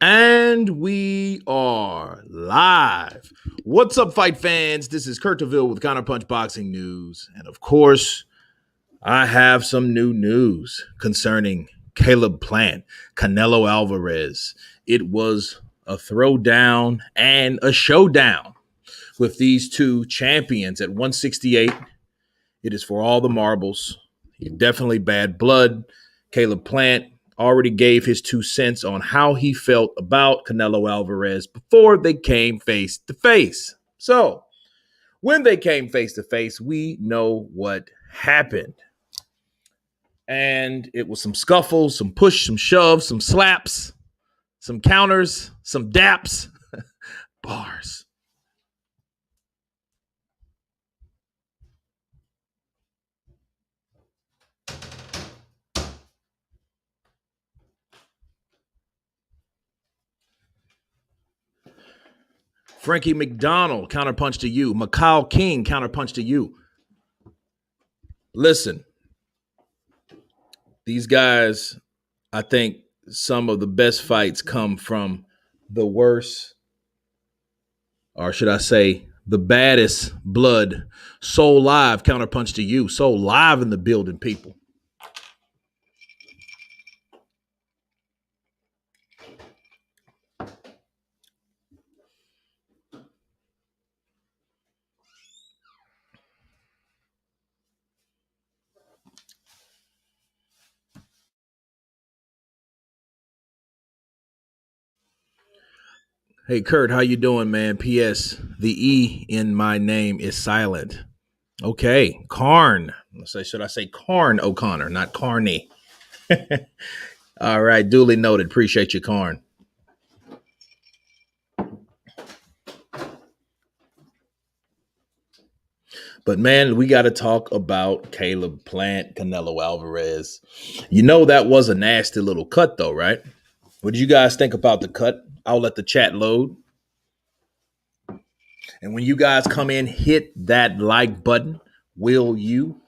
And we are live. What's up, fight fans? This is Kurt DeVille with Counterpunch Boxing News. And of course, I have some new news concerning Caleb Plant, Canelo Alverez. It was a throwdown and a showdown with these two champions at 168. It is for all the marbles. Definitely bad blood. Caleb Plant already gave his 2 cents on how he felt about Canelo Alvarez before they came face to face. So, when they came face to face, we know what happened. And it was some scuffles, some push, some shoves, some slaps, some counters, some daps, bars. Frankie McDonald, counterpunch to you. Macau King, counterpunch to you. Listen, these guys, I think some of the best fights come from the worst, or should I say, the baddest blood. Soul Live, counterpunch to you. Soul Live in the building, people. Hey, Kurt, how you doing, man? P.S. The E in my name is silent. Okay, Karn. Should I say Karn O'Connor, not Carney? All right, duly noted. Appreciate you, Karn. But man, we got to talk about Caleb Plant, Canelo Alvarez. You know that was a nasty little cut, though, right? What did you guys think about the cut? I'll let the chat load. And when you guys come in, hit that like button. Will you?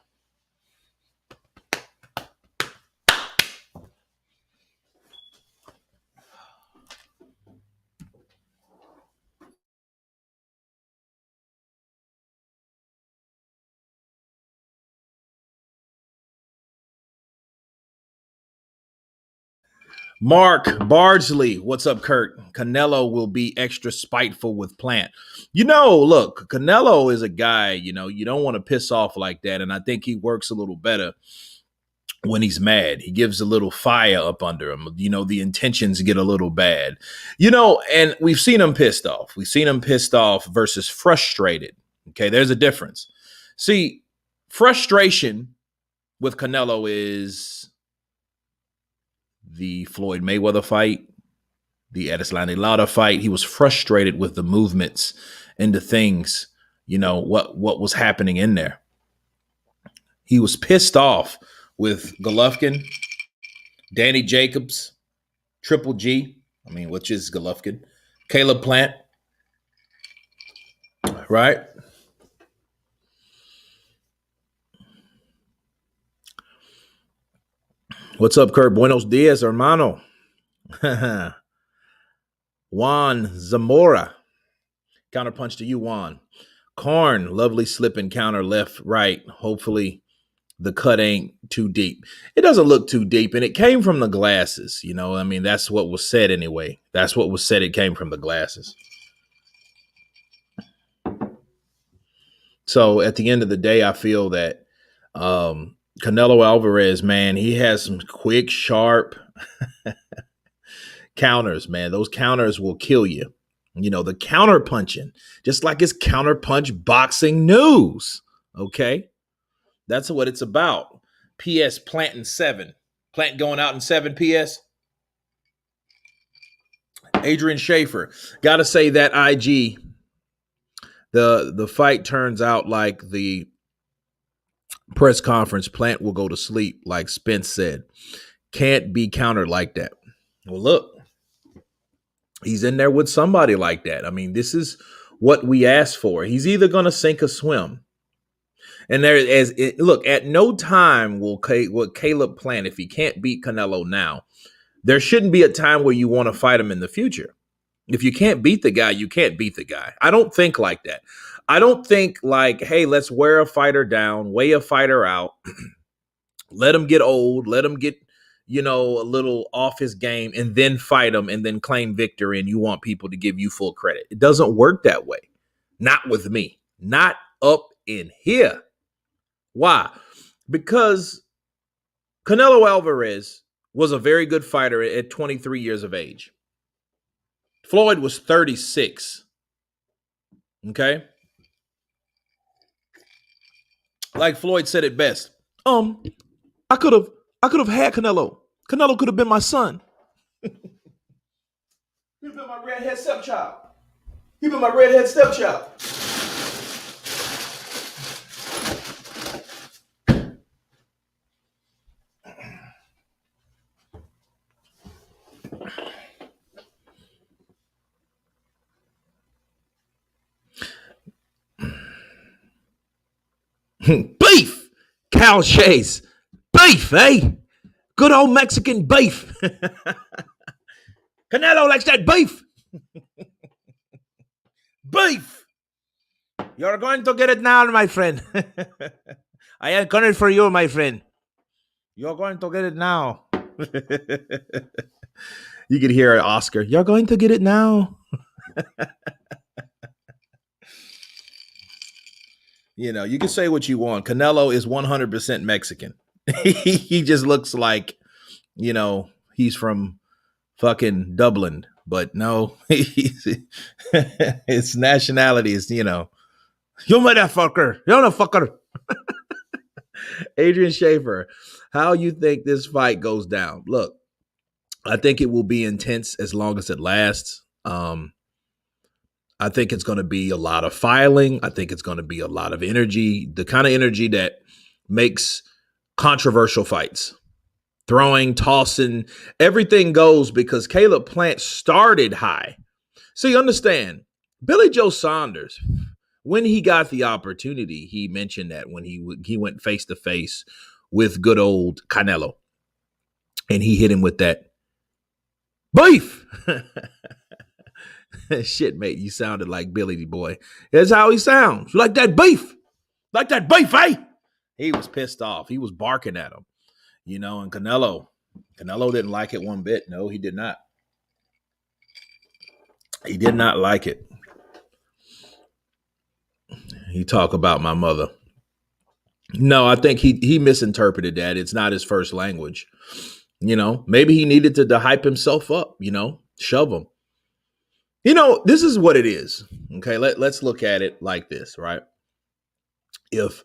Mark Bardsley, what's up, Kurt? Canelo will be extra spiteful with Plant. Look, Canelo is a guy, you don't want to piss off like that. And I think he works a little better when he's mad. He gives a little fire up under him. The intentions get a little bad. And we've seen him pissed off. We've seen him pissed off versus frustrated. Okay, there's a difference. See, frustration with Canelo is the Floyd Mayweather fight, the Edeslani Lara fight. He was frustrated with the movements and the things, what was happening in there. He was pissed off with Golovkin, Danny Jacobs, Triple G, which is Golovkin, Caleb Plant, right? What's up, Kurt? Buenos dias, hermano. Juan Zamora. Counterpunch to you, Juan. Karn, lovely slip and counter left, right. Hopefully the cut ain't too deep. It doesn't look too deep, and it came from the glasses. That's what was said anyway. That's what was said. It came from the glasses. So at the end of the day, I feel that Canelo Alvarez, man, he has some quick, sharp counters, man. Those counters will kill you. The counter punching, just like it's counterpunch boxing news. Okay. That's what it's about. P.S. Plant in 7. Plant going out in 7, P.S. Adrian Schaefer. Got to say that IG, the fight turns out like the press conference. Plant will go to sleep, like Spence said. Can't be countered like that. Well, look, he's in there with somebody like that. This is what we asked for. He's either going to sink or swim. And look, at no time will Caleb Plant, if he can't beat Canelo now, there shouldn't be a time where you want to fight him in the future. If you can't beat the guy, you can't beat the guy. I don't think like that. I don't think like, hey, let's wear a fighter down, weigh a fighter out, let him get old, let him get, a little off his game, and then fight him and then claim victory, and you want people to give you full credit. It doesn't work that way. Not with me. Not up in here. Why? Because Canelo Alverez was a very good fighter at 23 years of age. Floyd was 36. Okay? Like Floyd said it best. I could have had Canelo. Canelo could have been my son. He'd have been my redhead stepchild. He'd been my redhead stepchild. Beef! Cow chase. Beef, eh? Good old Mexican beef. Canelo likes that beef. Beef. You're going to get it now, my friend. I am coming for you, my friend. You're going to get it now. You could hear Oscar. You're going to get it now. You can say what you want. Canelo is 100% Mexican. He just looks like, he's from fucking Dublin. But no, his nationality is, you motherfucker. You motherfucker. Adrian Schaefer, how you think this fight goes down? Look, I think it will be intense as long as it lasts. I think it's going to be a lot of filing. I think it's going to be a lot of energy, the kind of energy that makes controversial fights. Throwing, tossing, everything goes because Caleb Plant started high. So you understand, Billy Joe Saunders, when he got the opportunity, he mentioned that when he went face-to-face with good old Canelo. And he hit him with that beef. Shit, mate, you sounded like Billy Boy. That's how he sounds. Like that beef. Like that beef, eh? He was pissed off. He was barking at him. And Canelo didn't like it one bit. No, he did not. He did not like it. He talked about my mother. No, I think he misinterpreted that. It's not his first language. Maybe he needed to hype himself up, shove him. This is what it is. Okay, let's look at it like this, right? If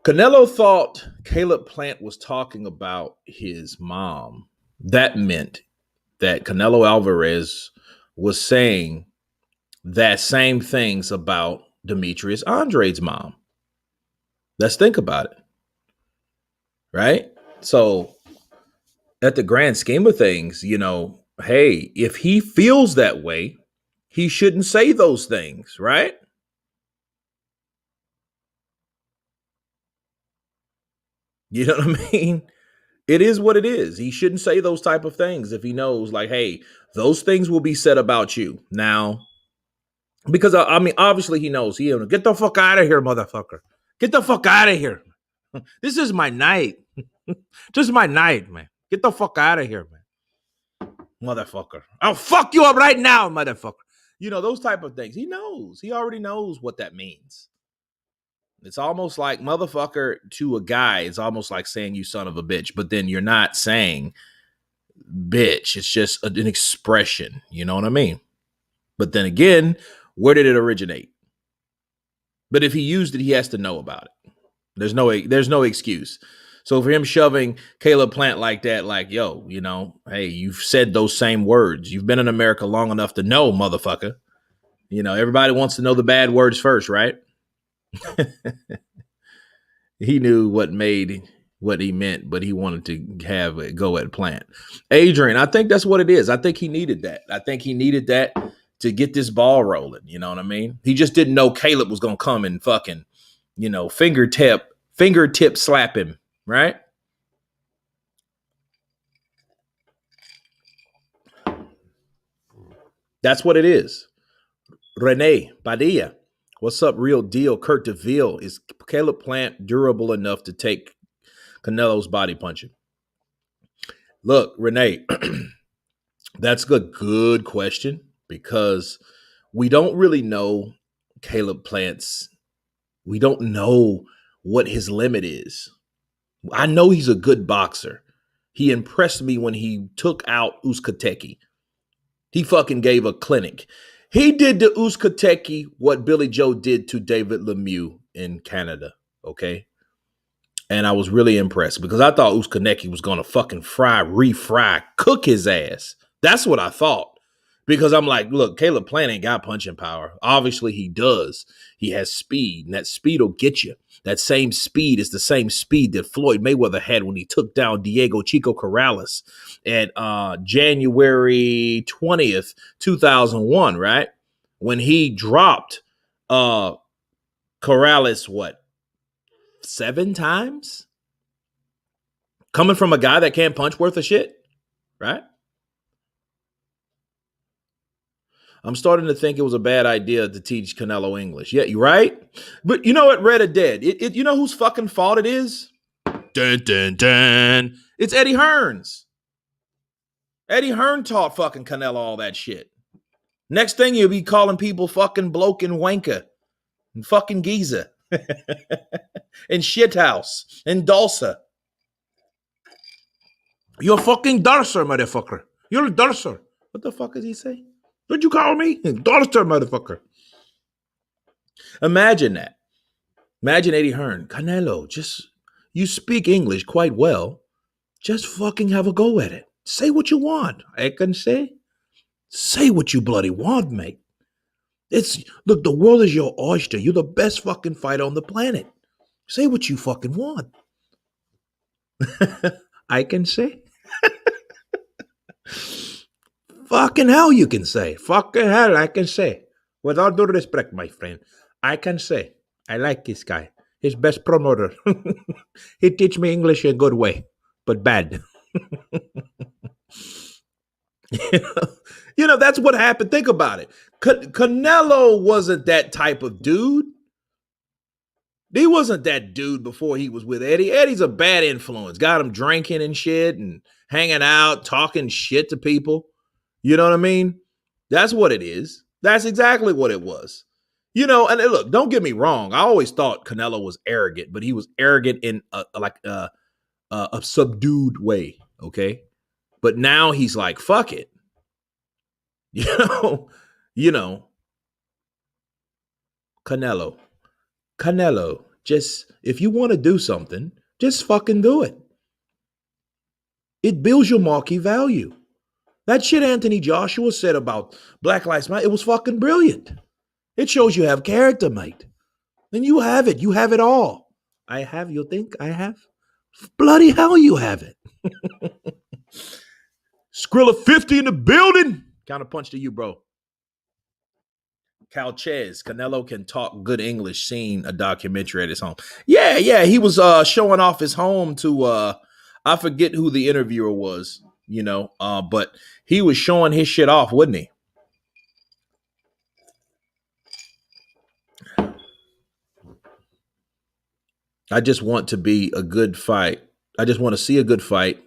Canelo thought Caleb Plant was talking about his mom, that meant that Canelo Alverez was saying that same things about Demetrius Andre's mom. Let's think about it, right? So at the grand scheme of things, hey, if he feels that way, he shouldn't say those things, right? You know what I mean? It is what it is. He shouldn't say those type of things if he knows, like, hey, those things will be said about you. Now, because, obviously he knows. Get the fuck out of here, motherfucker. Get the fuck out of here. This is my night. This is my night, man. Get the fuck out of here, man. Motherfucker. I'll fuck you up right now, motherfucker. Those type of things. He knows. He already knows what that means. It's almost like motherfucker to a guy. It's almost like saying you son of a bitch, but then you're not saying bitch. It's just an expression. You know what I mean? But then again, where did it originate? But if he used it, he has to know about it. There's no excuse. So for him shoving Caleb Plant like that, like, yo, hey, you've said those same words. You've been in America long enough to know, motherfucker. Everybody wants to know the bad words first, right? He knew what he meant, but he wanted to have a go at Plant. Adrian, I think that's what it is. I think he needed that. I think he needed that to get this ball rolling. You know what I mean? He just didn't know Caleb was going to come and fucking, fingertip slap him, right? That's what it is. Rene Padilla. What's up, real deal? Kurt DeVille. Is Caleb Plant durable enough to take Canelo's body punching? Look, Renee, that's a good question because we don't really know Caleb Plant's. We don't know what his limit is. I know he's a good boxer. He impressed me when he took out Usyk. He fucking gave a clinic. He did to Usyk what Billy Joe did to David Lemieux in Canada, okay? And I was really impressed because I thought Usyk was going to fucking refry, cook his ass. That's what I thought. Because I'm like, look, Caleb Plant ain't got punching power. Obviously, he does. He has speed, and that speed will get you. That same speed is the same speed that Floyd Mayweather had when he took down Diego Chico Corrales at January 20th, 2001, right? When he dropped Corrales, what, 7 times? Coming from a guy that can't punch worth a shit, right? I'm starting to think it was a bad idea to teach Canelo English. Yeah, you right? But you know what? Red or dead. You know whose fucking fault it is? Dun, dun, dun. It's Eddie Hearn's. Eddie Hearn taught fucking Canelo all that shit. Next thing you'll be calling people fucking bloke and wanker and fucking geezer and shithouse and dulcer. You're a fucking dulcer, motherfucker. You're a dulcer. What the fuck does he say? What'd you call me? Dulster, motherfucker. Imagine that. Imagine Eddie Hearn. Canelo, just, you speak English quite well. Just fucking have a go at it. Say what you want. I can say. Say what you bloody want, mate. Look, the world is your oyster. You're the best fucking fighter on the planet. Say what you fucking want. I can say. Fucking hell, you can say. Fucking hell, I can say. With all due respect, my friend, I can say. I like this guy. His best promoter. He teach me English in a good way, but bad. You know, that's what happened. Think about it. Canelo wasn't that type of dude. He wasn't that dude before he was with Eddie. Eddie's a bad influence. Got him drinking and shit and hanging out, talking shit to people. You know what I mean? That's what it is. That's exactly what it was. You know, and look, don't get me wrong. I always thought Canelo was arrogant, but he was arrogant in a subdued way, okay? But now he's like, fuck it. You know, Canelo, just, if you want to do something, just fucking do it. It builds your marquee value. That shit Anthony Joshua said about Black Lives Matter, it was fucking brilliant. It shows you have character, mate. And you have it. You have it all. I have, you think I have? Bloody hell, you have it. Skrilla 50 in the building. Counter punch to you, bro. Calchez, Canelo can talk good English, seen a documentary at his home. Yeah. He was showing off his home to, I forget who the interviewer was, you know, but he was showing his shit off, wasn't he? I just want to be a good fight. I just want to see a good fight.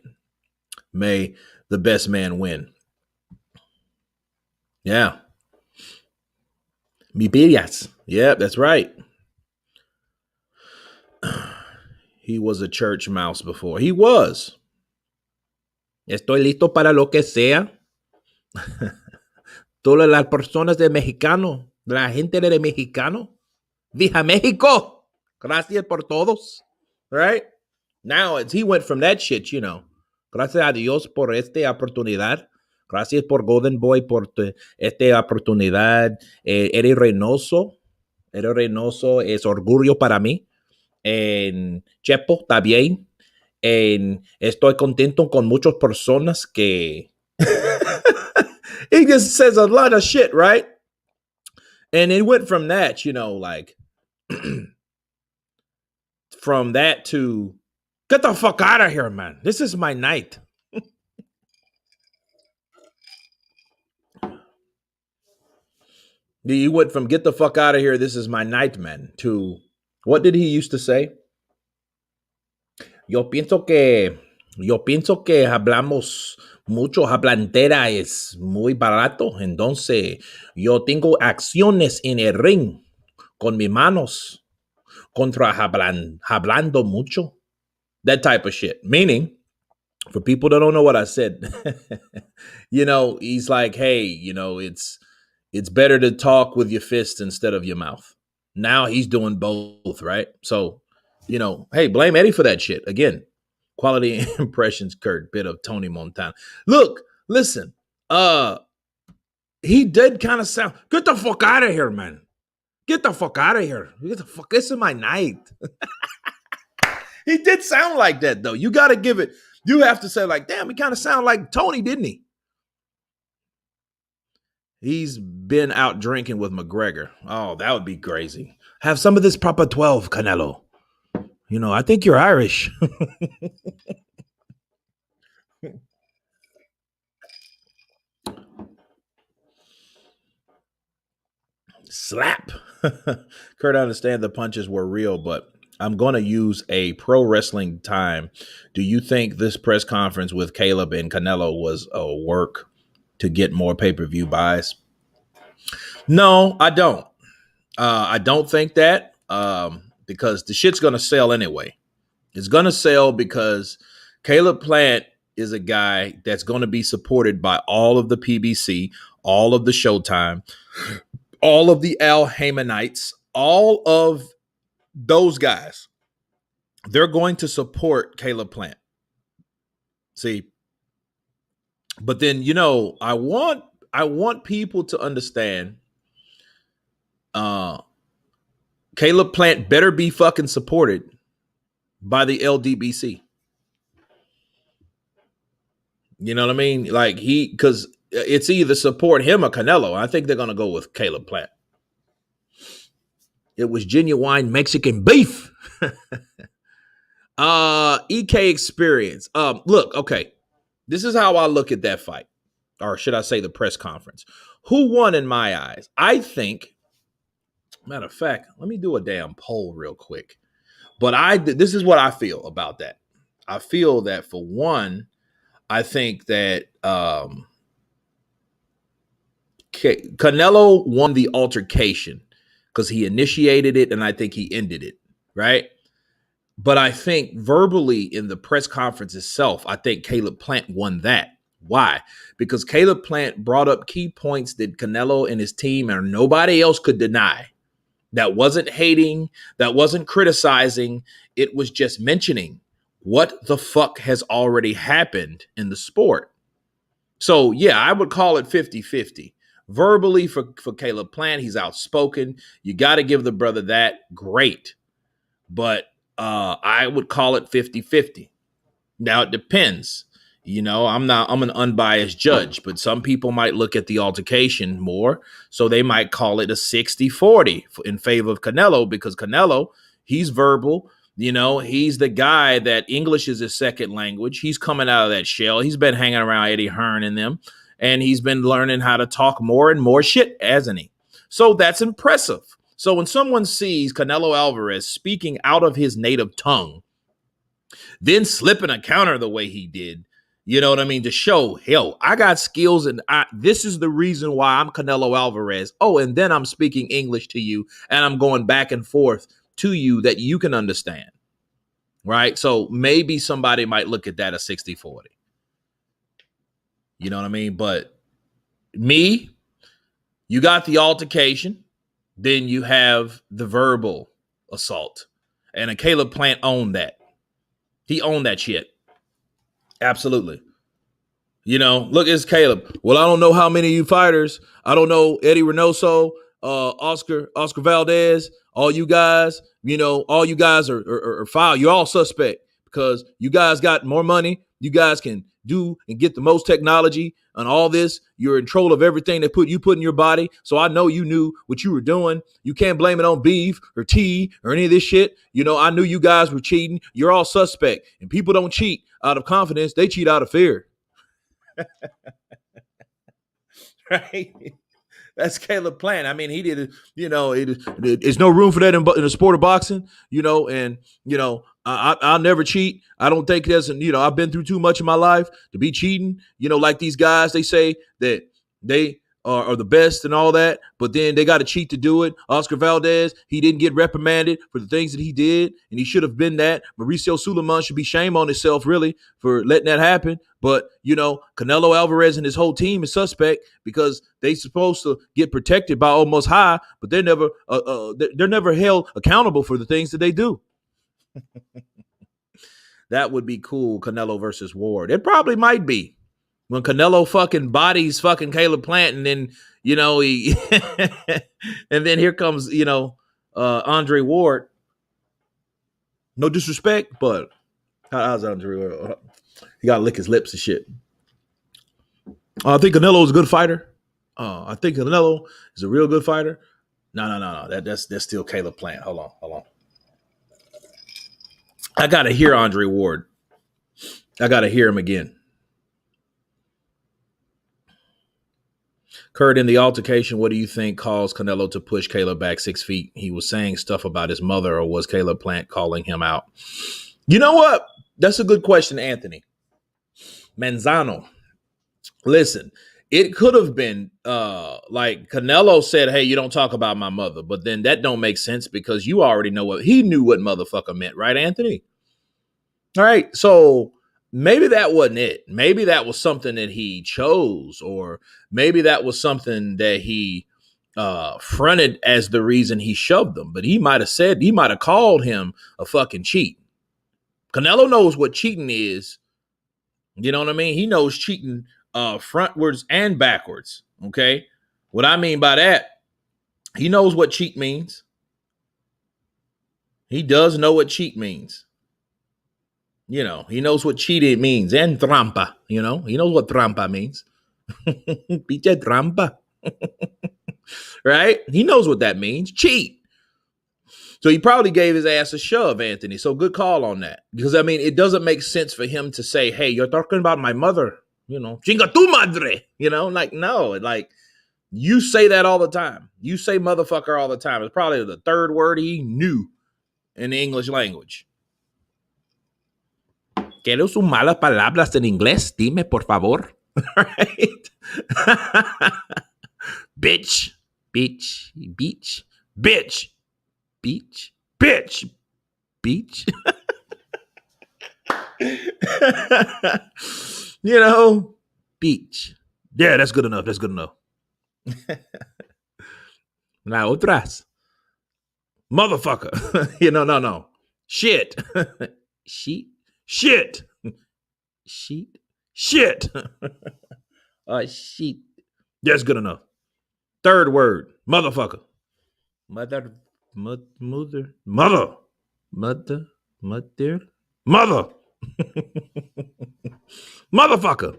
May the best man win. Yeah. Mi pillas. Yeah, that's right. He was a church mouse before. He was. Estoy listo para lo que sea. Todas las personas de Mexicano, de la gente de Mexicano. Viva México. Gracias por todos. Right? Now he went from that shit, you know. Gracias a Dios por esta oportunidad. Gracias por Golden Boy por esta oportunidad. Eddie Reynoso. Eddie Reynoso es orgullo para mí. Chepo, está bien. Estoy contento con muchas personas que... He just says a lot of shit, right? And it went from that, you know, like... from that to... Get the fuck out of here, man. This is my night. He went from "get the fuck out of here, this is my nightman" to what did he used to say? Yo pienso que hablamos mucho, hablantera es muy barato, entonces yo tengo acciones en el ring con mis manos contra hablando mucho. That type of shit. Meaning, for people that don't know what I said, he's like, hey, it's better to talk with your fists instead of your mouth. Now he's doing both, right? So, hey, blame Eddie for that shit. Again, quality impressions, Kurt, bit of Tony Montana. Look, listen, he did kind of sound, get the fuck out of here, man. Get the fuck out of here. Get the fuck, this is my night. He did sound like that, though. You got to give it, you have to say, like, damn, he kind of sounded like Tony, didn't he? He's been out drinking with McGregor. Oh, that would be crazy. Have some of this Proper 12, Canelo. I think you're Irish. Slap. Kurt, I understand the punches were real, but I'm going to use a pro wrestling time. Do you think this press conference with Caleb and Canelo was a work to get more pay-per-view buys? No, I don't. I don't think that because the shit's going to sell anyway. It's going to sell because Caleb Plant is a guy that's going to be supported by all of the PBC, all of the Showtime, all of the Al Haymanites, all of those guys. They're going to support Caleb Plant. See, but then, I want people to understand Caleb Plant better be fucking supported by the LDBC. You know what I mean? Like because it's either support him or Canelo. I think they're going to go with Caleb Plant. It was genuine Mexican beef. EK experience. Look, okay. This is how I look at that fight. Or should I say the press conference? Who won in my eyes? I think, matter of fact, let me do a damn poll real quick. But this is what I feel about that. I feel that for one, I think that Canelo won the altercation because he initiated it and I think he ended it, right? But I think verbally in the press conference itself, I think Caleb Plant won that. Why? Because Caleb Plant brought up key points that Canelo and his team or nobody else could deny. That wasn't hating, that wasn't criticizing, it was just mentioning what the fuck has already happened in the sport. So, yeah, I would call it 50-50. Verbally for Caleb Plant, he's outspoken. You got to give the brother that. Great. But I would call it 50-50. Now, it depends. I'm an unbiased judge, but some people might look at the altercation more. So they might call it a 60-40 in favor of Canelo because Canelo, he's verbal. He's the guy that English is his second language. He's coming out of that shell. He's been hanging around Eddie Hearn and them, and he's been learning how to talk more and more shit, hasn't he? So that's impressive. So when someone sees Canelo Alverez speaking out of his native tongue, then slipping a counter the way he did, you know what I mean? To show, hell, I got skills and this is the reason why I'm Canelo Alverez. Oh, and then I'm speaking English to you and I'm going back and forth to you that you can understand, right? So maybe somebody might look at that as 60-40. You know what I mean? But me, you got the altercation, then you have the verbal assault. And a Caleb Plant owned that. He owned that shit. Absolutely. Look, it's Caleb. Well, I don't know how many of you fighters. I don't know Eddie Reynoso, Oscar Valdez, all you guys, all you guys are foul. You're all suspect because you guys got more money. You guys can do and get the most technology and all this. You're in control of everything they put in your body. So I know you knew what you were doing. You can't blame it on beef or tea or any of this shit. I knew you guys were cheating. You're all suspect. And people don't cheat out of confidence. They cheat out of fear. Right? That's Caleb Plant. I mean, he did, it's no room for that in the sport of boxing, and, I'll never cheat. I don't think there's, I've been through too much in my life to be cheating, like these guys, they say that they are the best and all that, but then they got to cheat to do it. Oscar Valdez, he didn't get reprimanded for the things that he did, and he should have been that. Mauricio Suleiman should be shame on himself, really, for letting that happen. But, Canelo Alverez and his whole team is suspect because they supposed to get protected by Almost High, but they're never held accountable for the things that they do. That would be cool, Canelo versus Ward. It probably might be. When Canelo fucking bodies fucking Caleb Plant, and then, he and then here comes, Andre Ward. No disrespect, but how's Andre Ward? He got to lick his lips and shit. I think Canelo is a good fighter. I think Canelo is a real good fighter. No. That's still Caleb Plant. Hold on. I got to hear Andre Ward. I got to hear him again. Kurt, in the altercation, what do you think caused Canelo to push Caleb back 6 feet? He was saying stuff about his mother, or was Caleb Plant calling him out? You know what? That's a good question, Anthony Manzano. Listen, it could have been like Canelo said, hey, you don't talk about my mother. But then that don't make sense because you already know he knew what motherfucker meant, right, Anthony? All right, so maybe that wasn't it. Maybe that was something that he chose, or maybe that was something that he fronted as the reason he shoved him. But he might have called him a fucking cheat. Canelo knows what cheating is. You know what I mean? He knows cheating frontwards and backwards. Okay. What I mean by that, he knows what cheat means. He does know what cheat means. He knows what cheating means, and trampa, he knows what trampa means. Pinche trampa. Right? He knows what that means. Cheat. So he probably gave his ass a shove, Anthony. So good call on that. Because, I mean, it doesn't make sense for him to say, hey, you're talking about my mother, chinga tu madre, like, no, like, you say that all the time. You say motherfucker all the time. It's probably the third word he knew in the English language. ¿Quieres usar malas palabras en inglés? Dime, por favor. Right? Bitch. Bitch. Beach. Bitch. Beach. Bitch. Beach. Beach. Yeah, that's good enough. That's good enough. Now, otras. Motherfucker. No. Shit. Sheet. Shit. Sheet. Shit. Sheet. That's good enough. Third word. Motherfucker. Mother. Motherfucker. Motherfucker.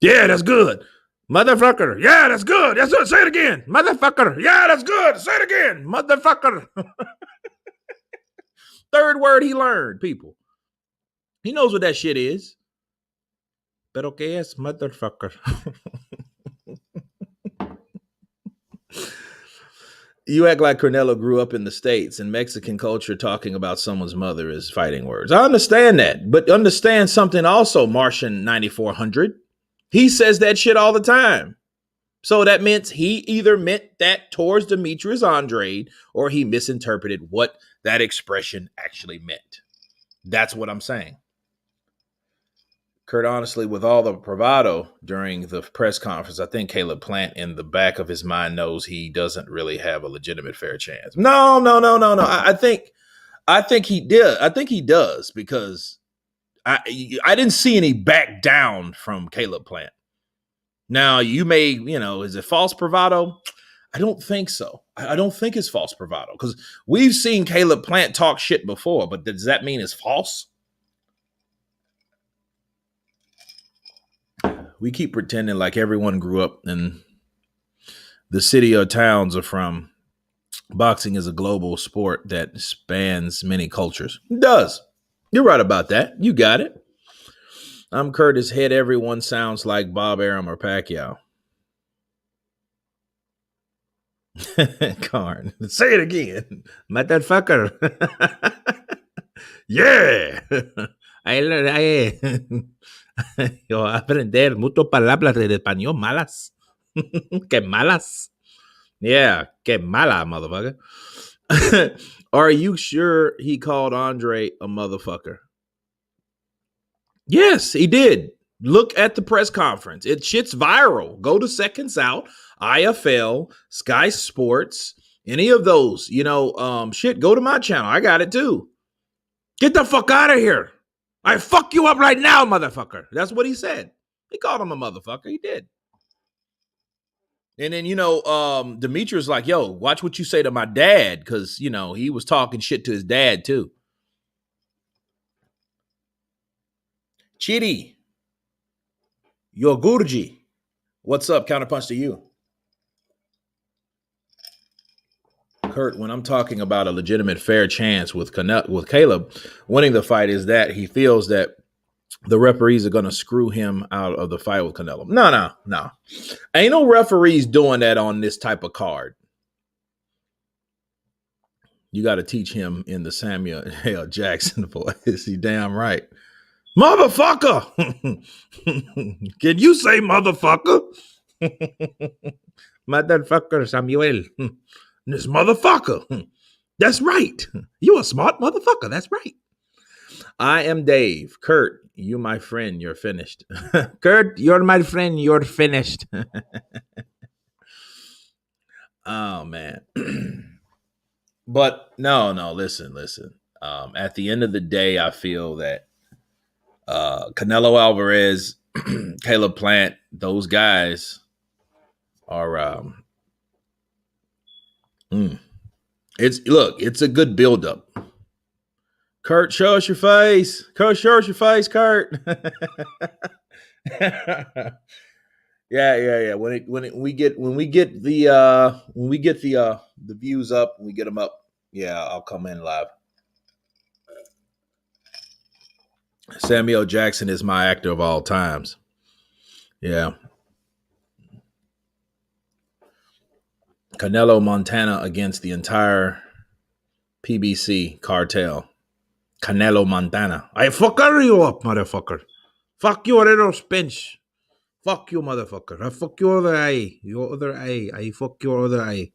Yeah, that's good. Motherfucker. Yeah, that's good. That's good. Say it again. Motherfucker. Yeah, that's good. Say it again. Motherfucker. Third word he learned, people. He knows what that shit is. Pero que es motherfucker? You act like Canelo grew up in the States and Mexican culture. Talking about someone's mother is fighting words. I understand that, but understand something also, Martian 9400. He says that shit all the time. So that meant he either meant that towards Demetrius Andrade, or he misinterpreted what that expression actually meant. That's what I'm saying. Kurt, honestly, with all the bravado during the press conference, I think Caleb Plant in the back of his mind knows he doesn't really have a legitimate fair chance. No. I think he did. I think he does, because I didn't see any back down from Caleb Plant. Now, you may, is it false bravado? I don't think so. I don't think it's false bravado, because we've seen Caleb Plant talk shit before, but does that mean it's false? We keep pretending like everyone grew up in the city or towns are from. Boxing is a global sport that spans many cultures. It does. You're right about that. You got it. I'm Curtis Head. Everyone sounds like Bob Arum or Pacquiao. Hearn. Say it again. Motherfucker. Yeah. Yo aprender muchas palabras de español malas. Que malas. Yeah, que mala, motherfucker. Are you sure he called Andre a motherfucker? Yes, he did. Look at the press conference. It shit's viral. Go to Seconds Out, IFL, Sky Sports, any of those. Shit, go to my channel. I got it too. Get the fuck out of here. I fuck you up right now, motherfucker. That's what he said. He called him a motherfucker. He did. And then, Demetrius like, yo, watch what you say to my dad, because, he was talking shit to his dad, too. Chidi, Yogurji, what's up? Counterpunch to you. Kurt, when I'm talking about a legitimate fair chance with Caleb winning the fight, is that he feels that the referees are going to screw him out of the fight with Canelo. No. Ain't no referees doing that on this type of card. You got to teach him in the Samuel L. Jackson voice. You damn right. Motherfucker! Can you say motherfucker? Motherfucker, Samuel. This motherfucker. That's right. You a smart motherfucker. That's right. I am Dave. Kurt, you my friend. You're finished. Kurt, you're my friend. You're finished. Oh, man. But no, listen. At the end of the day, I feel that Canelo Alverez, Caleb Plant, those guys are it's a good buildup. Kurt, show us your face. Kurt, show us your face, Kurt. Yeah. When we get the views up, we get them up. Yeah, I'll come in live. Samuel Jackson is my actor of all times. Yeah. Canelo Montana against the entire PBC cartel. Canelo Montana. I fucker you up, motherfucker. Fuck you, little bench. Fuck you, motherfucker. I fuck your other eye. Your other eye. I fuck your other eye.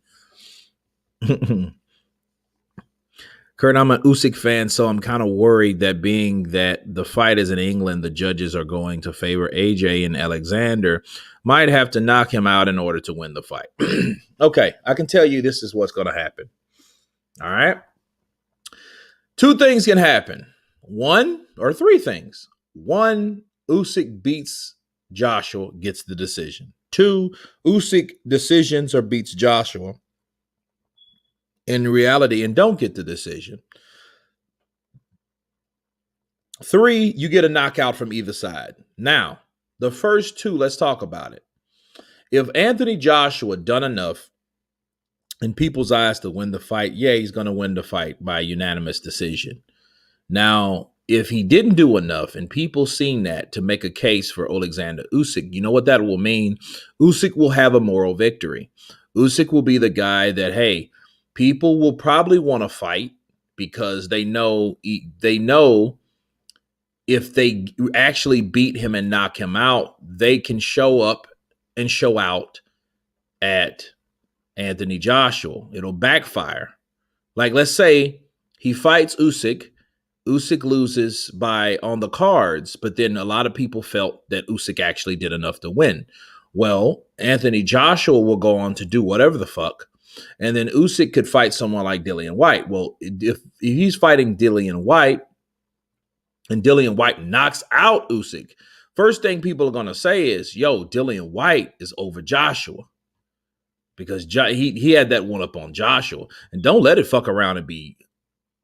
Kurt, I'm an Usyk fan, so I'm kind of worried that being that the fight is in England, the judges are going to favor AJ and Alexander. Might have to knock him out in order to win the fight. Okay, I can tell you this is what's going to happen. All right? Two things can happen. One, or three things. One, Usyk beats Joshua, gets the decision. Two, Usyk decisions or beats Joshua in reality and don't get the decision. Three, you get a knockout from either side. Now, the first two, let's talk about it. If Anthony Joshua done enough in people's eyes to win the fight, yeah, he's going to win the fight by unanimous decision. Now, if he didn't do enough and people seen that to make a case for Alexander Usyk, you know what that will mean? Usyk will have a moral victory. Usyk will be the guy that, hey, people will probably want to fight because they know if they actually beat him and knock him out, they can show up and show out at Anthony Joshua. It'll backfire. Like, let's say he fights Usyk. Usyk loses by on the cards, but then a lot of people felt that Usyk actually did enough to win. Well, Anthony Joshua will go on to do whatever the fuck. And then Usyk could fight someone like Dillian White. Well, if he's fighting Dillian White and Dillian White knocks out Usyk, first thing people are going to say is, yo, Dillian White is over Joshua. Because he had that one up on Joshua. And don't let it fuck around and be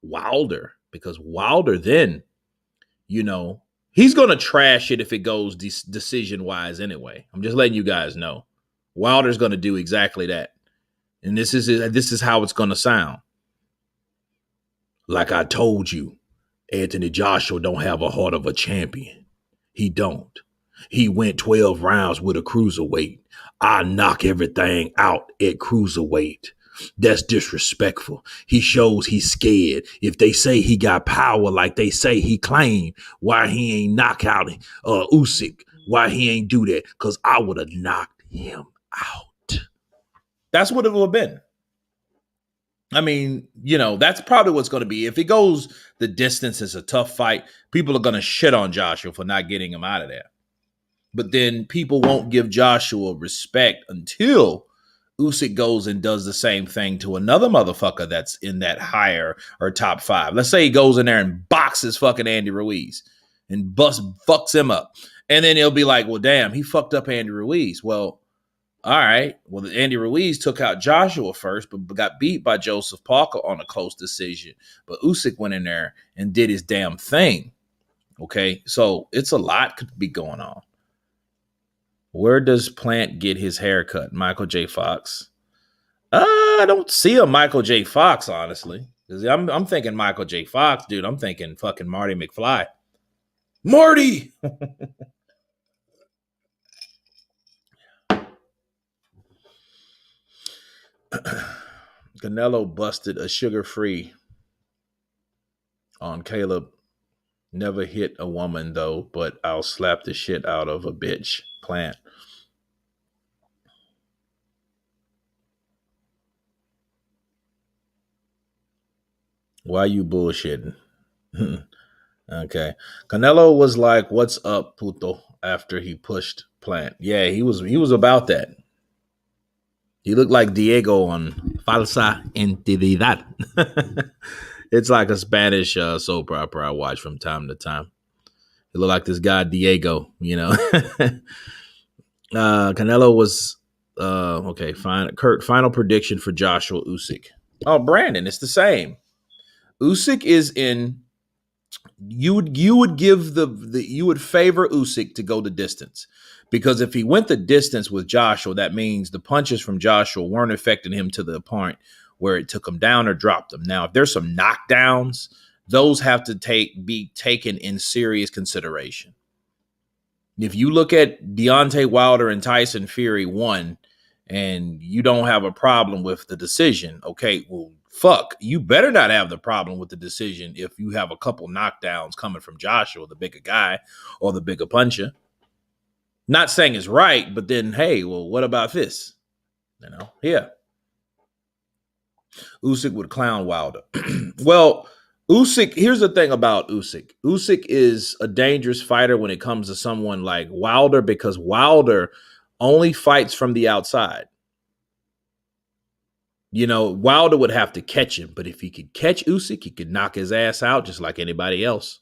Wilder. Because Wilder then, he's going to trash it if it goes decision-wise anyway. I'm just letting you guys know. Wilder's going to do exactly that. And this is how it's going to sound. Like I told you, Anthony Joshua don't have a heart of a champion. He don't. He went 12 rounds with a cruiserweight. I knock everything out at cruiserweight. That's disrespectful. He shows he's scared. If they say he got power like they say he claimed, why he ain't knock out Usyk? Why he ain't do that? Because I would have knocked him out. That's what it would have been. I mean, you know, that's probably what's going to be. If it goes the distance, it's a tough fight. People are going to shit on Joshua for not getting him out of there. But then people won't give Joshua respect until Usyk goes and does the same thing to another motherfucker that's in that higher or top 5. Let's say he goes in there and boxes fucking Andy Ruiz and fucks him up. And then he'll be like, well, damn, he fucked up Andy Ruiz. Well, all right. Well, Andy Ruiz took out Joshua first, but got beat by Joseph Parker on a close decision. But Usyk went in there and did his damn thing. Okay, so it's a lot could be going on. Where does Plant get his haircut? Michael J. Fox. I don't see a Michael J. Fox, honestly. I'm thinking Michael J. Fox, dude. I'm thinking fucking Marty McFly. Marty! Canelo busted a sugar-free on Caleb. Never hit a woman, though, but I'll slap the shit out of a bitch. Plant. Why you bullshitting? Okay. Canelo was like, what's up, puto, after he pushed Plant. Yeah, he was about that. He looked like Diego on Falsa Identidad. It's like a Spanish soap opera I watch from time to time. He looked like this guy Diego, you know. Canelo was okay. Fine. Kurt, final prediction for Joshua Usyk. Oh, Brandon, it's the same. Usyk is in. You would give you would favor Usyk to go the distance, because if he went the distance with Joshua, that means the punches from Joshua weren't affecting him to the point where it took him down or dropped him. Now, if there's some knockdowns, those have to be taken in serious consideration. If you look at Deontay Wilder and Tyson Fury 1, and you don't have a problem with the decision, okay, well, fuck, you better not have the problem with the decision if you have a couple knockdowns coming from Joshua, the bigger guy or the bigger puncher. Not saying it's right, but then, hey, well, what about this? You know, yeah. Usyk would clown Wilder. Well, Usyk, here's the thing about Usyk. Usyk is a dangerous fighter when it comes to someone like Wilder, because Wilder only fights from the outside. You know, Wilder would have to catch him, but if he could catch Usyk, he could knock his ass out just like anybody else.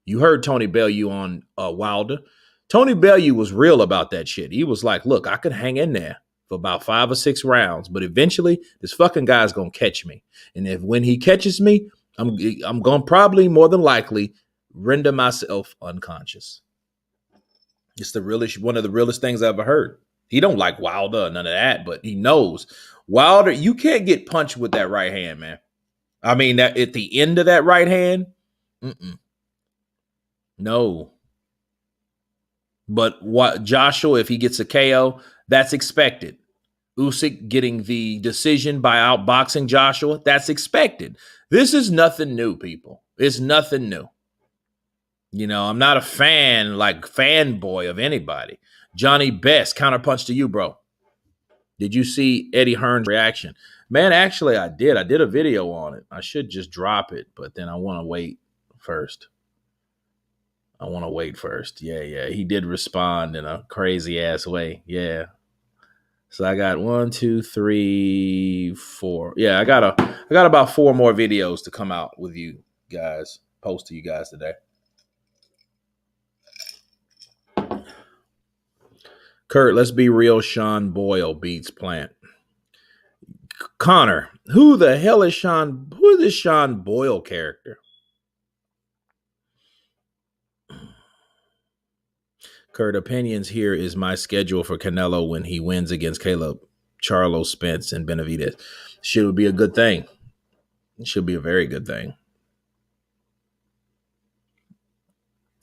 You heard Tony Bellew on Wilder. Tony Bellew was real about that shit. He was like, look, I could hang in there for about 5 or 6 rounds, but eventually this fucking guy's going to catch me. And when he catches me, I'm going to probably more than likely render myself unconscious. It's one of the realest things I've ever heard. He don't like Wilder, none of that, but he knows Wilder, you can't get punched with that right hand, man. I mean, that at the end of that right hand, no. But what Joshua, if he gets a KO, that's expected. Usyk getting the decision by outboxing Joshua, that's expected. This is nothing new, people. It's nothing new. You know, I'm not a fanboy of anybody. Johnny Best, counterpunch to you, bro. Did you see Eddie Hearn's reaction? Man, actually, I did. I did a video on it. I should just drop it, but then I want to wait first. Yeah. He did respond in a crazy ass way. Yeah. So I got 1, 2, 3, 4. Yeah, I got about 4 more videos to come out with you guys, post to you guys today. Kurt, let's be real. Sean Boyle beats Plant. Connor, who the hell is Sean? Who is this Sean Boyle character? Kurt, opinions here is my schedule for Canelo when he wins against Caleb, Charlo, Spence, and Benavidez. Should be a good thing. It should be a very good thing.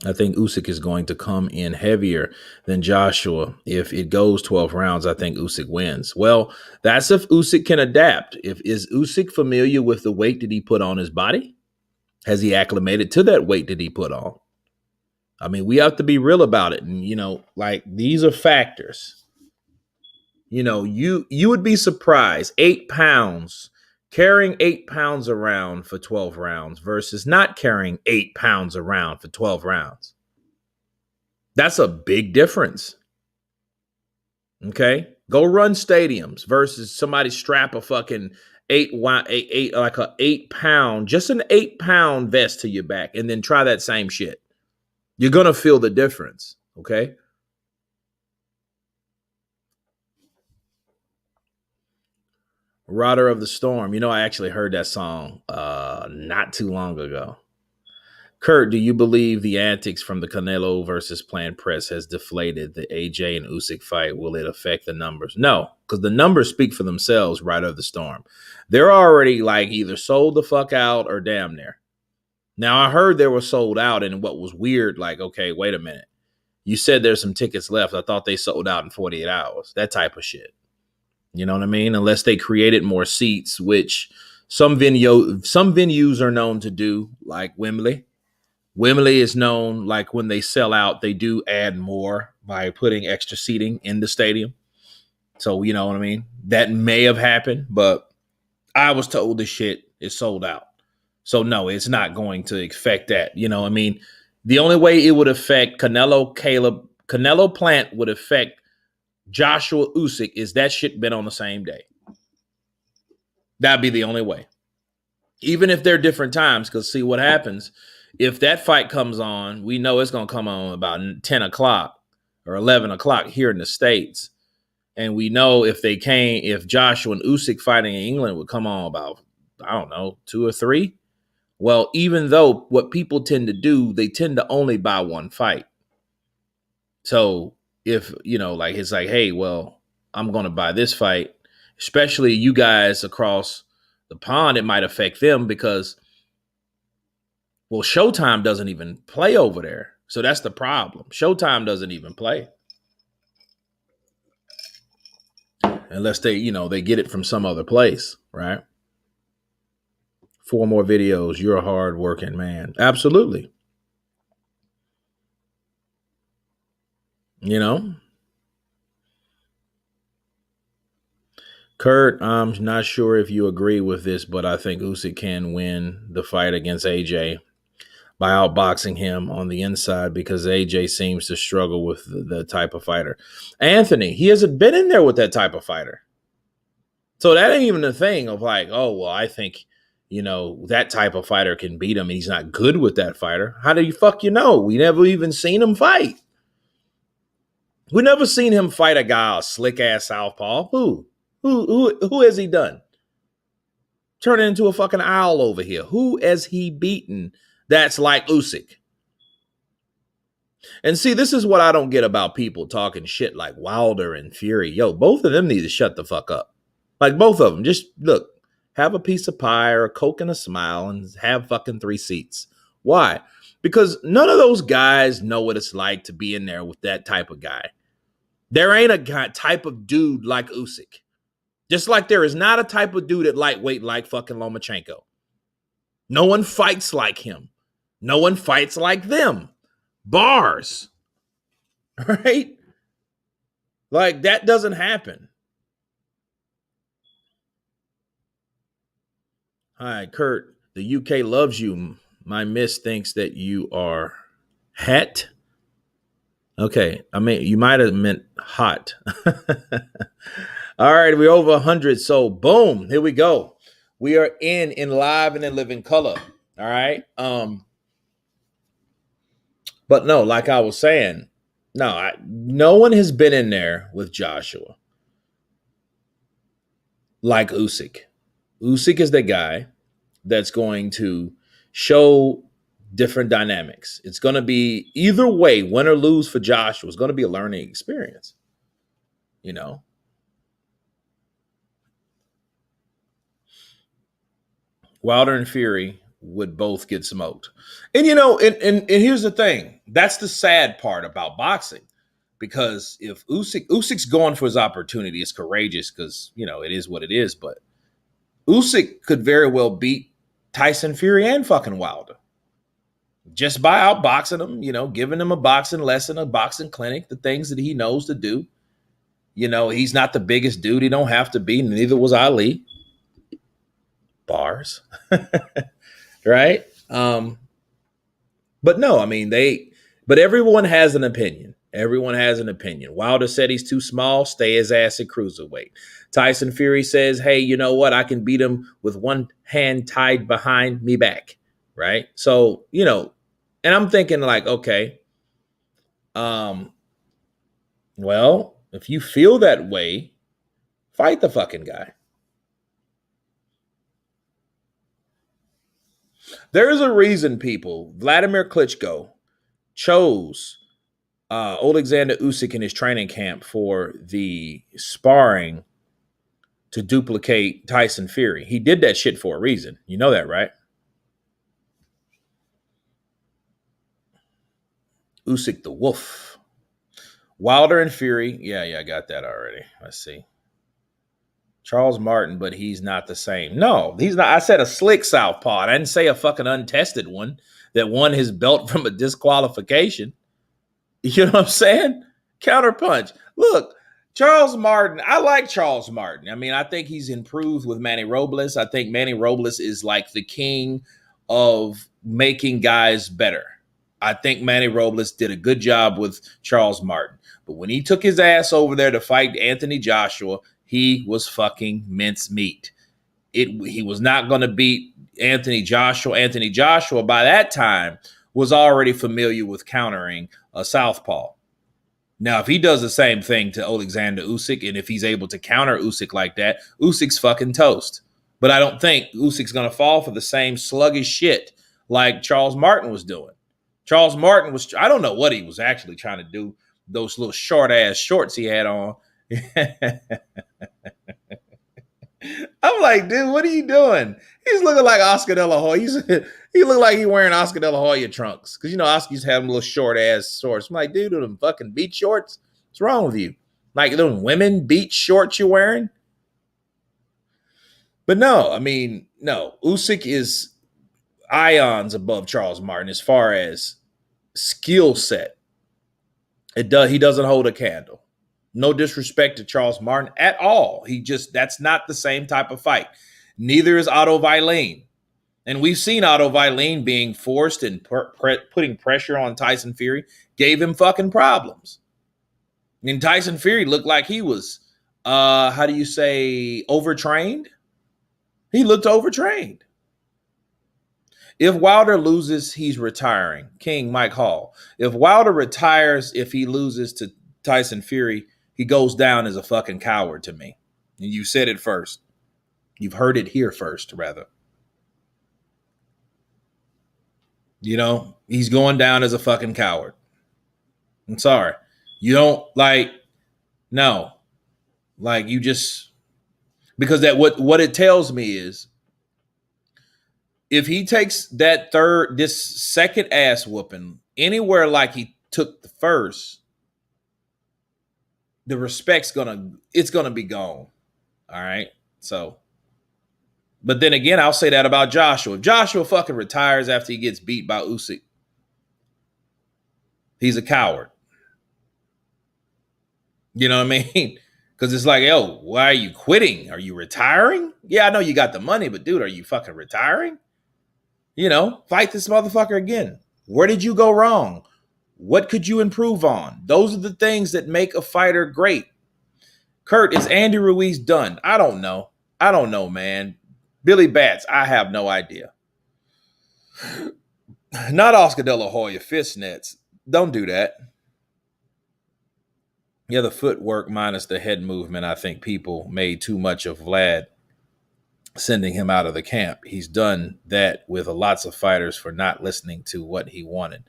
I think Usyk is going to come in heavier than Joshua. If it goes 12 rounds, I think Usyk wins. Well, that's if Usyk can adapt. Is Usyk familiar with the weight that he put on his body? Has he acclimated to that weight that he put on? I mean, we have to be real about it. And, like these are factors. You would be surprised. 8 pounds, carrying 8 pounds around for 12 rounds versus not carrying 8 pounds around for 12 rounds. That's a big difference. Okay. Go run stadiums versus somebody strap a fucking like a 8 pound, just an 8 pound vest to your back and then try that same shit. You're going to feel the difference. Okay. Rider of the Storm. I actually heard that song not too long ago. Kurt, do you believe the antics from the Canelo versus Plant press has deflated the AJ and Usyk fight? Will it affect the numbers? No, because the numbers speak for themselves. Rider of the Storm. They're already like either sold the fuck out or damn near. Now, I heard they were sold out, and what was weird, like, okay, wait a minute. You said there's some tickets left. I thought they sold out in 48 hours. That type of shit. You know what I mean? Unless they created more seats, which some venues are known to do, like Wembley. Wembley is known, like when they sell out, they do add more by putting extra seating in the stadium. So, you know what I mean? That may have happened, but I was told the shit is sold out. So, no, it's not going to affect that. You know what I mean? The only way it would affect Canelo Plant would affect Joshua Usyk is that shit been on the same day. That'd be the only way. Even if they're different times, because see what happens. If that fight comes on, we know it's going to come on about 10 o'clock or 11 o'clock here in the States. And we know if Joshua and Usyk fighting in England would come on about, I don't know, 2 or 3. Well, even though what people tend to do, they tend to only buy one fight. So if, like it's like, hey, well, I'm going to buy this fight, especially you guys across the pond, it might affect them because, well, Showtime doesn't even play over there. So that's the problem. Showtime doesn't even play. Unless they get it from some other place, right? 4 more videos. You're a hard-working man. Absolutely. Kurt, I'm not sure if you agree with this, but I think Usyk can win the fight against AJ by outboxing him on the inside because AJ seems to struggle with the type of fighter. Anthony, he hasn't been in there with that type of fighter. So that ain't even a thing of like, oh, well, I think, that type of fighter can beat him. And he's not good with that fighter. How do you We never even seen him fight. We never seen him fight a guy, a slick ass southpaw. Who has he done? Turning into a fucking owl over here. Who has he beaten that's like Usyk? And see, this is what I don't get about people talking shit like Wilder and Fury. Yo, both of them need to shut the fuck up. Like both of them. Just look, have a piece of pie or a Coke and a smile and have fucking 3 seats. Why? Because none of those guys know what it's like to be in there with that type of guy. There ain't a type of dude like Usyk. Just like there is not a type of dude at lightweight like fucking Lomachenko. No one fights like him. No one fights like them. Bars. Right? Like that doesn't happen. Hi, Kurt. The UK loves you. My miss thinks that you are het. Okay. I mean, you might have meant hot. All right. We're over 100. So boom. Here we go. We are in live and in living color. All right. But no, like I was saying, no one has been in there with Joshua like Usyk. Usyk is the guy that's going to show different dynamics. It's going to be either way, win or lose for Joshua. It's going to be a learning experience. Wilder and Fury would both get smoked. And and here's the thing. That's the sad part about boxing. Because if Usyk's going for his opportunity, it's courageous because it is what it is. But Usyk could very well beat Tyson Fury and fucking Wilder just by outboxing him, giving him a boxing lesson, a boxing clinic, the things that he knows to do. He's not the biggest dude. He don't have to be. Neither was Ali. Bars. Right? But no, I mean, but everyone has an opinion. Everyone has an opinion. Wilder said he's too small, stay his ass at cruiserweight. Tyson Fury says, hey, you know what? I can beat him with one hand tied behind me back. Right? So, and I'm thinking like, okay, well, if you feel that way, fight the fucking guy. There is a reason, people. Vladimir Klitschko chose Alexander Usyk in his training camp for the sparring to duplicate Tyson Fury. He did that shit for a reason. You know that, right? Usyk the Wolf. Wilder and Fury. Yeah, I got that already. Let's see. Charles Martin, but he's not the same. No, he's not. I said a slick southpaw. I didn't say a fucking untested one that won his belt from a disqualification. You know what I'm saying? Counterpunch. Look, Charles Martin. I like Charles Martin. I mean, I think he's improved with Manny Robles. I think Manny Robles is like the king of making guys better. I think Manny Robles did a good job with Charles Martin. But when he took his ass over there to fight Anthony Joshua, he was fucking mincemeat. He was not going to beat Anthony Joshua. Anthony Joshua, by that time, was already familiar with countering a southpaw. Now, if he does the same thing to Alexander Usyk, and if he's able to counter Usyk like that, Usyk's fucking toast. But I don't think Usyk's going to fall for the same sluggish shit like Charles Martin was doing. Charles Martin was, I don't know what he was actually trying to do. Those little short-ass shorts he had on. I'm like, dude, what are you doing? He's looking like Oscar De La Hoya. He looked like he wearing Oscar De La Hoya trunks. Because, Oscar used to have them little short-ass shorts. I'm like, dude, them fucking beach shorts? What's wrong with you? Like them women beach shorts you're wearing? But no, I mean, no. Usyk is ions above Charles Martin as far as skill set. He doesn't hold a candle. No disrespect to Charles Martin at all. That's not the same type of fight. Neither is Otto Wallin. And we've seen Otto Wallin being forced and putting pressure on Tyson Fury gave him fucking problems. I mean, Tyson Fury looked like he was, overtrained? He looked overtrained. If Wilder loses, he's retiring. King Mike Hall. If Wilder retires, if he loses to Tyson Fury, he goes down as a fucking coward to me. And you said it first. You've heard it here first, rather. He's going down as a fucking coward. I'm sorry. You don't no. You just, because that what it tells me is, if he takes this second ass whooping anywhere like he took the first, the respect's it's gonna be gone. All right. So, but then again, I'll say that about Joshua. If Joshua fucking retires after he gets beat by Usyk, he's a coward. You know what I mean? Because it's like, yo, why are you quitting? Are you retiring? Yeah, I know you got the money, but dude, are you fucking retiring? Fight this motherfucker again. Where did you go wrong? What could you improve on? Those are the things that make a fighter great. Kurt, is Andy Ruiz done? I don't know. Man. Billy Bats, I have no idea. Not Oscar De La Hoya fist nets. Don't do that. Yeah, the footwork minus the head movement, I think people made too much of Vlad sending him out of the camp. He's done that with lots of fighters for not listening to what he wanted.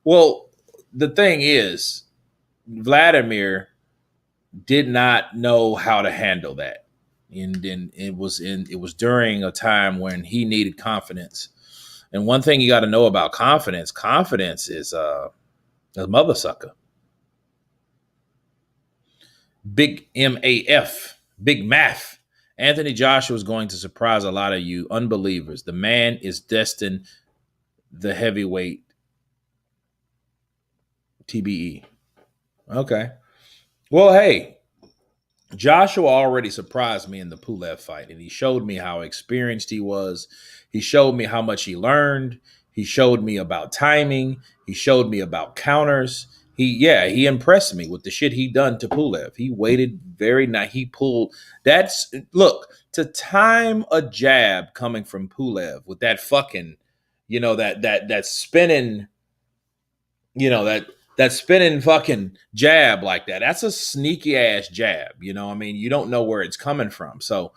Well, the thing is, Vladimir did not know how to handle that. And it was during a time when he needed confidence. And one thing you got to know about confidence is a mother sucker. Big MAF, big math. Anthony Joshua is going to surprise a lot of you unbelievers. The man is destined the heavyweight TBE. Okay. Well, hey, Joshua already surprised me in the Pulev fight, and he showed me how experienced he was. He showed me how much he learned. He showed me about timing. He showed me about counters. He impressed me with the shit he done to Pulev. He waited very nice. He pulled look, to time a jab coming from Pulev with that fucking, that spinning, that spinning fucking jab like that. That's a sneaky ass jab. You don't know where it's coming from. So,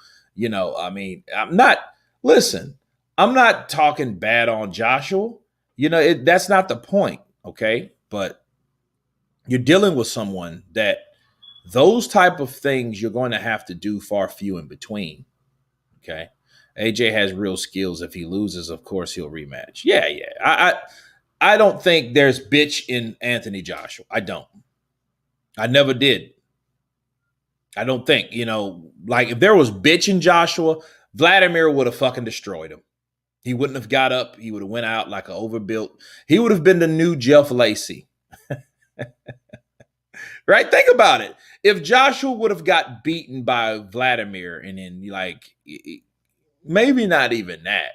I'm not talking bad on Joshua. That's not the point. Okay. But you're dealing with someone that those type of things you're going to have to do far few in between. Okay. AJ has real skills. If he loses, of course, he'll rematch. Yeah. I don't think there's bitch in Anthony Joshua. I don't. I never did. I don't think, like if there was bitch in Joshua, Vladimir would have fucking destroyed him. He wouldn't have got up. He would have went out like an overbuilt. He would have been the new Jeff Lacey. Right? Think about it. If Joshua would have got beaten by Vladimir and then maybe not even that.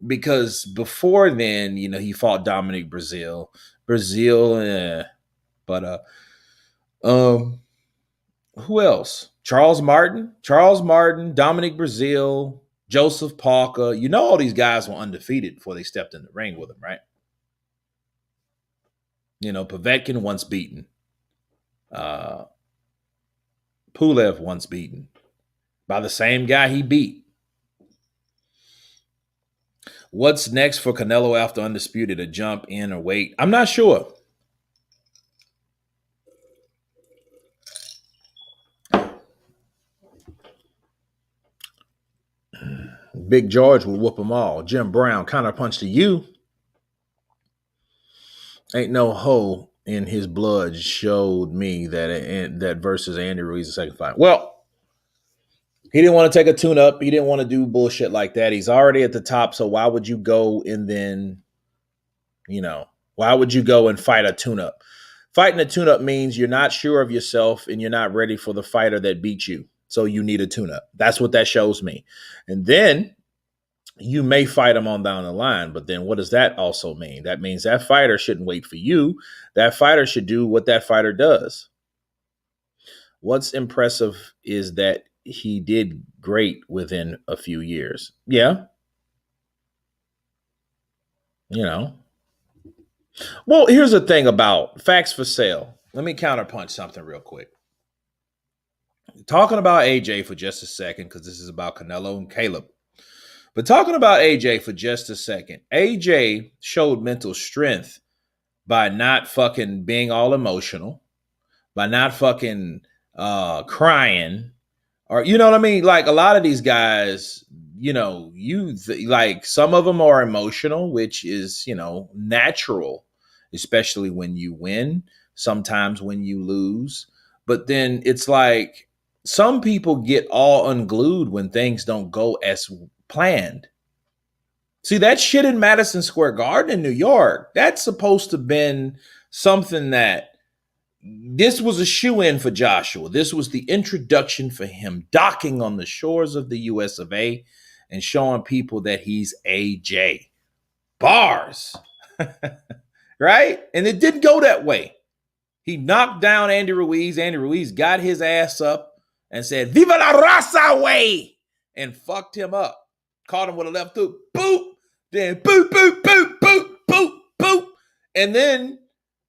Because before then, he fought Dominic Brazil. But who else? Charles Martin, Dominic Brazil, Joseph Parker. All these guys were undefeated before they stepped in the ring with him, right? Povetkin once beaten. Pulev once beaten by the same guy he beat. What's next for Canelo after Undisputed? A jump in or weight? I'm not sure. Big George will whoop them all. Jim Brown, counterpunch to you. Ain't no hole in his blood showed me that versus Andy Ruiz the second fight. Well, he didn't want to take a tune-up. He didn't want to do bullshit like that. He's already at the top, so why would you go and then, why would you go and fight a tune-up? Fighting a tune-up means you're not sure of yourself and you're not ready for the fighter that beat you. So you need a tune-up. That's what that shows me. And then you may fight him on down the line, but then what does that also mean? That means that fighter shouldn't wait for you. That fighter should do what that fighter does. What's impressive is that he did great within a few years. Yeah. Well, here's the thing about facts for sale. Let me counterpunch something real quick. Talking about AJ for just a second, because this is about Canelo and Caleb. But talking about AJ for just a second, AJ showed mental strength by not fucking being all emotional, by not fucking crying, or you know what I mean? Like a lot of these guys, like some of them are emotional, which is, natural, especially when you win, sometimes when you lose. But then it's like some people get all unglued when things don't go as planned. See, that shit in Madison Square Garden in New York, that's supposed to have been something that this was a shoe-in for Joshua. This was the introduction for him, docking on the shores of the US of A and showing people that he's AJ. Bars. Right? And it didn't go that way. He knocked down Andy Ruiz. Andy Ruiz got his ass up and said, Viva la raza way! And fucked him up. Caught him with a left hook. Boop! Then boop, boop, boop, boop, boop, boop. And then,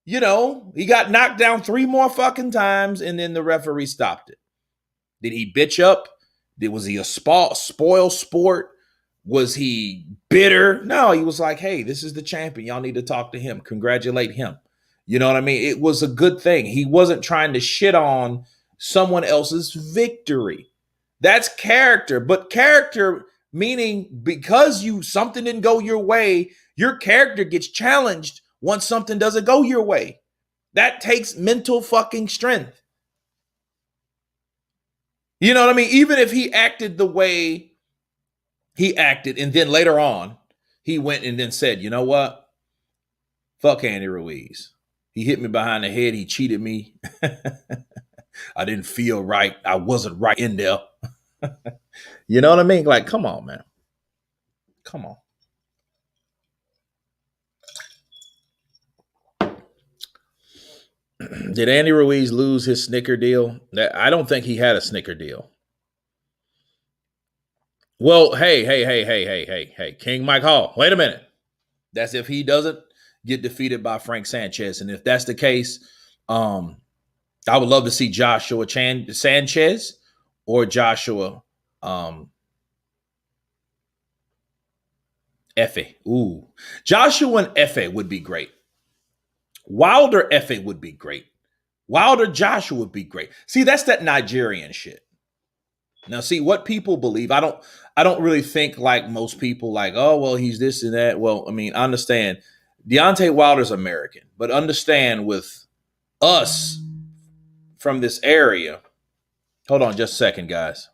he got knocked down 3 more fucking times, and then the referee stopped it. Did he bitch up? Was he a spoil sport? Was he bitter? No, he was like, hey, this is the champion. Y'all need to talk to him. Congratulate him. You know what I mean? It was a good thing. He wasn't trying to shit on someone else's victory. That's character. But character meaning because something didn't go your way, your character gets challenged once something doesn't go your way. That takes mental fucking strength. You know what I mean? Even if he acted the way he acted, and then later on, he went and then said, you know what? Fuck Andy Ruiz. He hit me behind the head. He cheated me. I didn't feel right. I wasn't right in there. You know what I mean? Like, come on, man. Come on. Did Andy Ruiz lose his Snicker deal? I don't think he had a Snicker deal. Well, hey, King Mike Hall. Wait a minute. That's if he doesn't get defeated by Frank Sanchez. And if that's the case, I would love to see Joshua Sanchez or Joshua Efe. Ooh. Joshua and Efe would be great. Wilder Efe would be great. Wilder Joshua would be great. See, that's that Nigerian shit. Now, see what people believe. I don't really think like most people, like, oh, well, he's this and that. Well, I mean, I understand Deontay Wilder's American, but understand with us from this area. Hold on just a second, guys.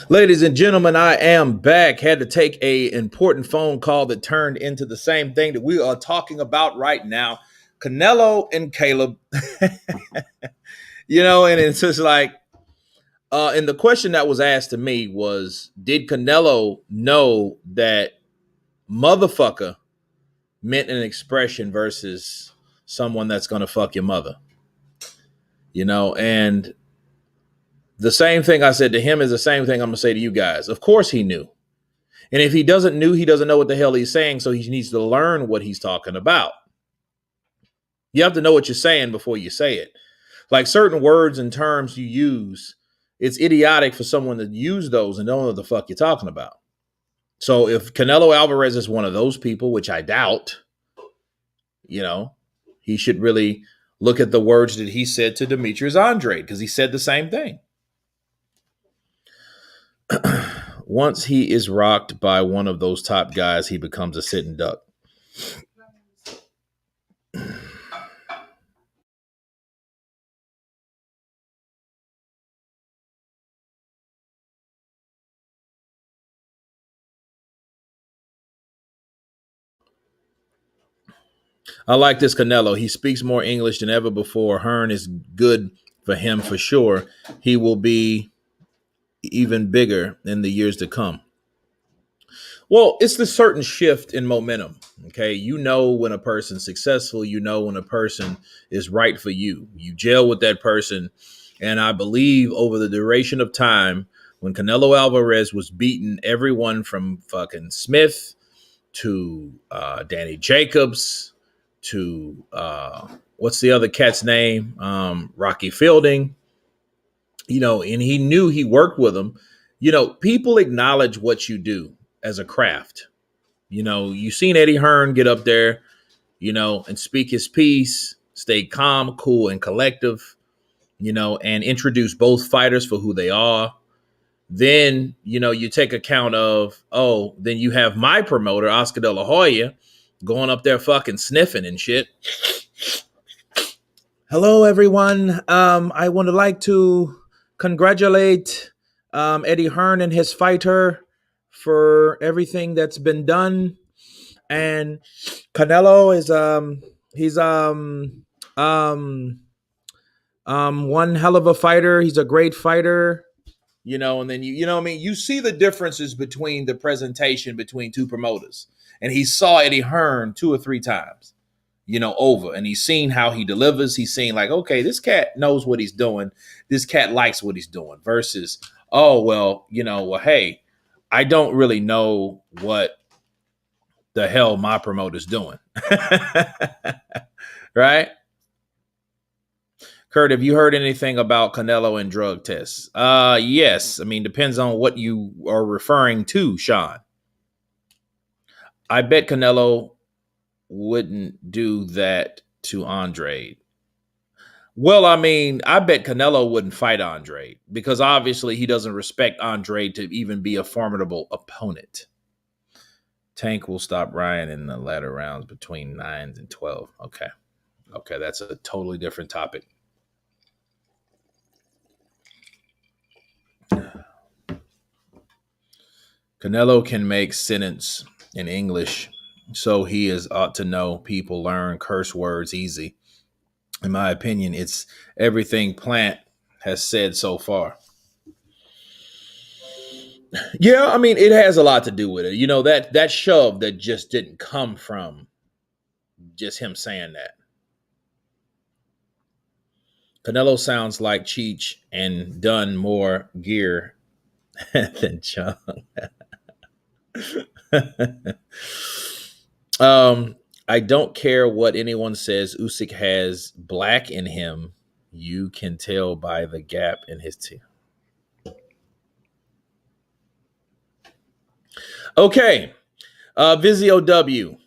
Ladies and gentlemen, I am back. Had to take a important phone call that turned into the same thing that we are talking about right now. Canelo and Caleb. And it's just like, and the question that was asked to me was, did Canelo know that motherfucker meant an expression versus someone that's going to fuck your mother? And the same thing I said to him is the same thing I'm going to say to you guys. Of course he knew. And if he doesn't know what the hell he's saying, so he needs to learn what he's talking about. You have to know what you're saying before you say it. Like certain words and terms you use, it's idiotic for someone to use those and don't know what the fuck you're talking about. So if Canelo Alverez is one of those people, which I doubt, he should really look at the words that he said to Demetrius Andrade, because he said the same thing. Once he is rocked by one of those top guys, he becomes a sitting duck. I like this Canelo. He speaks more English than ever before. Hearn is good for him for sure. He will be even bigger in the years to come. Well, it's the certain shift in momentum. Okay. You know when a person's successful, you know when a person is right for you. You gel with that person. And I believe over the duration of time, when Canelo Alvarez was beating everyone from fucking Smith to Danny Jacobs to what's the other cat's name? Rocky Fielding, and he knew he worked with him. People acknowledge what you do as a craft. You seen Eddie Hearn get up there, and speak his piece, stay calm, cool, and collective, and introduce both fighters for who they are. Then, you take account of, then you have my promoter, Oscar De La Hoya, going up there fucking sniffing and shit. Hello, everyone. I would like to congratulate Eddie Hearn and his fighter for everything that's been done. And Canelo is he's one hell of a fighter. He's a great fighter. And then you see the differences between the presentation between two promoters. And he saw Eddie Hearn 2 or 3 times, over. And he's seen how he delivers. He's seen like, okay, this cat knows what he's doing. This cat likes what he's doing versus, hey, I don't really know what the hell my promoter's doing. Right? Kurt, have you heard anything about Canelo and drug tests? Yes. I mean, depends on what you are referring to, Sean. I bet Canelo wouldn't do that to Andrade. Well, I mean, I bet Canelo wouldn't fight Andrade because obviously he doesn't respect Andrade to even be a formidable opponent. Tank will stop Ryan in the latter rounds between 9s and 12. Okay, that's a totally different topic. Canelo can make sentence in English, so he is ought to know people learn curse words easy. In my opinion, it's everything Plant has said so far. Yeah, I mean, it has a lot to do with it. That shove that just didn't come from just him saying that. Canelo sounds like Cheech and done more gear than Chung. I don't care what anyone says. Usyk has black in him. You can tell by the gap in his teeth. Okay. Vizio W.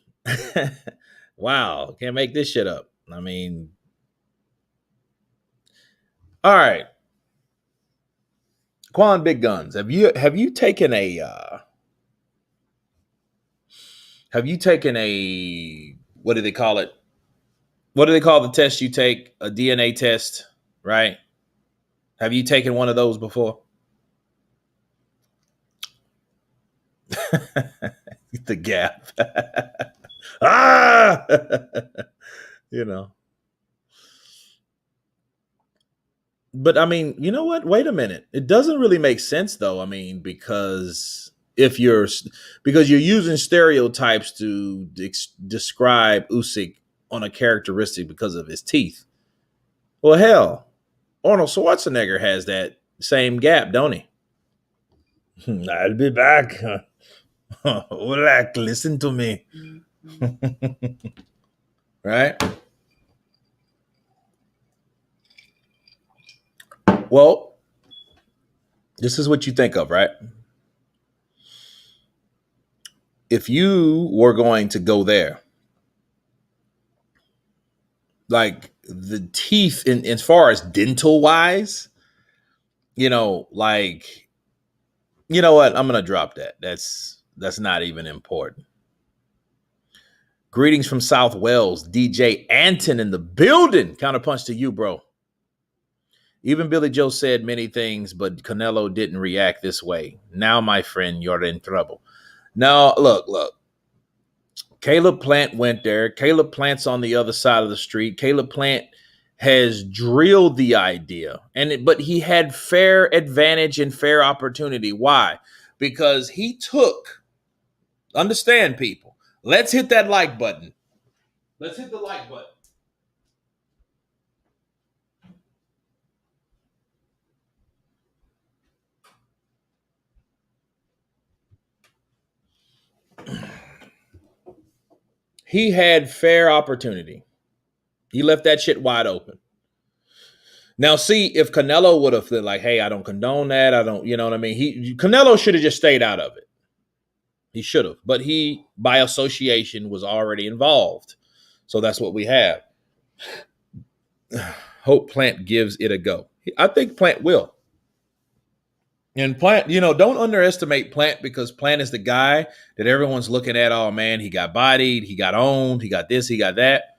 Wow. Can't make this shit up. I mean, all right. Quan Big Guns. Have you taken a what do they call it? What do they call the test you take? A DNA test, right? Have you taken one of those before? The gap. Ah, you know. But I mean, you know what? Wait a minute. It doesn't really make sense though. I mean, because you're using stereotypes to describe Usyk on a characteristic because of his teeth. Well, hell, Arnold Schwarzenegger has that same gap, don't he? I'll be back. Ulak, listen to me. Right? Well, this is what you think of, right? If you were going to go there, like the teeth, in as far as dental wise, like, you know what? I'm gonna drop that. That's not even important. Greetings from South Wales, DJ Anton in the building. Counterpunch to you, bro. Even Billy Joe said many things, but Canelo didn't react this way. Now, my friend, you're in trouble. Now, look. Caleb Plant went there. Caleb Plant's on the other side of the street. Caleb Plant has drilled the idea, but he had fair advantage and fair opportunity. Why? Because he took, understand, people, let's hit that like button. Let's hit the like button. He had fair opportunity. He left that shit wide open. Now, see, if Canelo would have said, like, hey, I don't condone that. I don't, you know what I mean? Canelo should have just stayed out of it. He should have. But he, by association, was already involved. So that's what we have. Hope Plant gives it a go. I think Plant will. And Plant, don't underestimate Plant, because Plant is the guy that everyone's looking at. Oh, man, he got bodied. He got owned. He got this. He got that.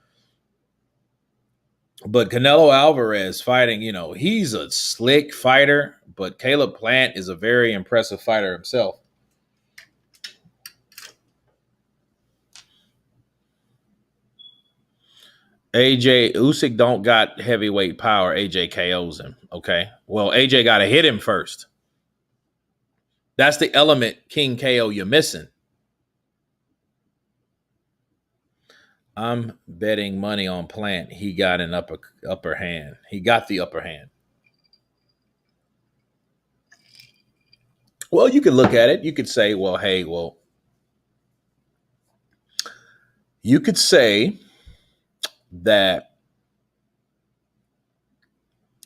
But Canelo Alverez fighting, he's a slick fighter, but Caleb Plant is a very impressive fighter himself. AJ Usyk don't got heavyweight power. AJ KOs him. Okay. Well, AJ got to hit him first. That's the element, King KO, you're missing. I'm betting money on Plant. He got an upper hand. He got the upper hand. Well, you could look at it. You could say, well, hey, you could say that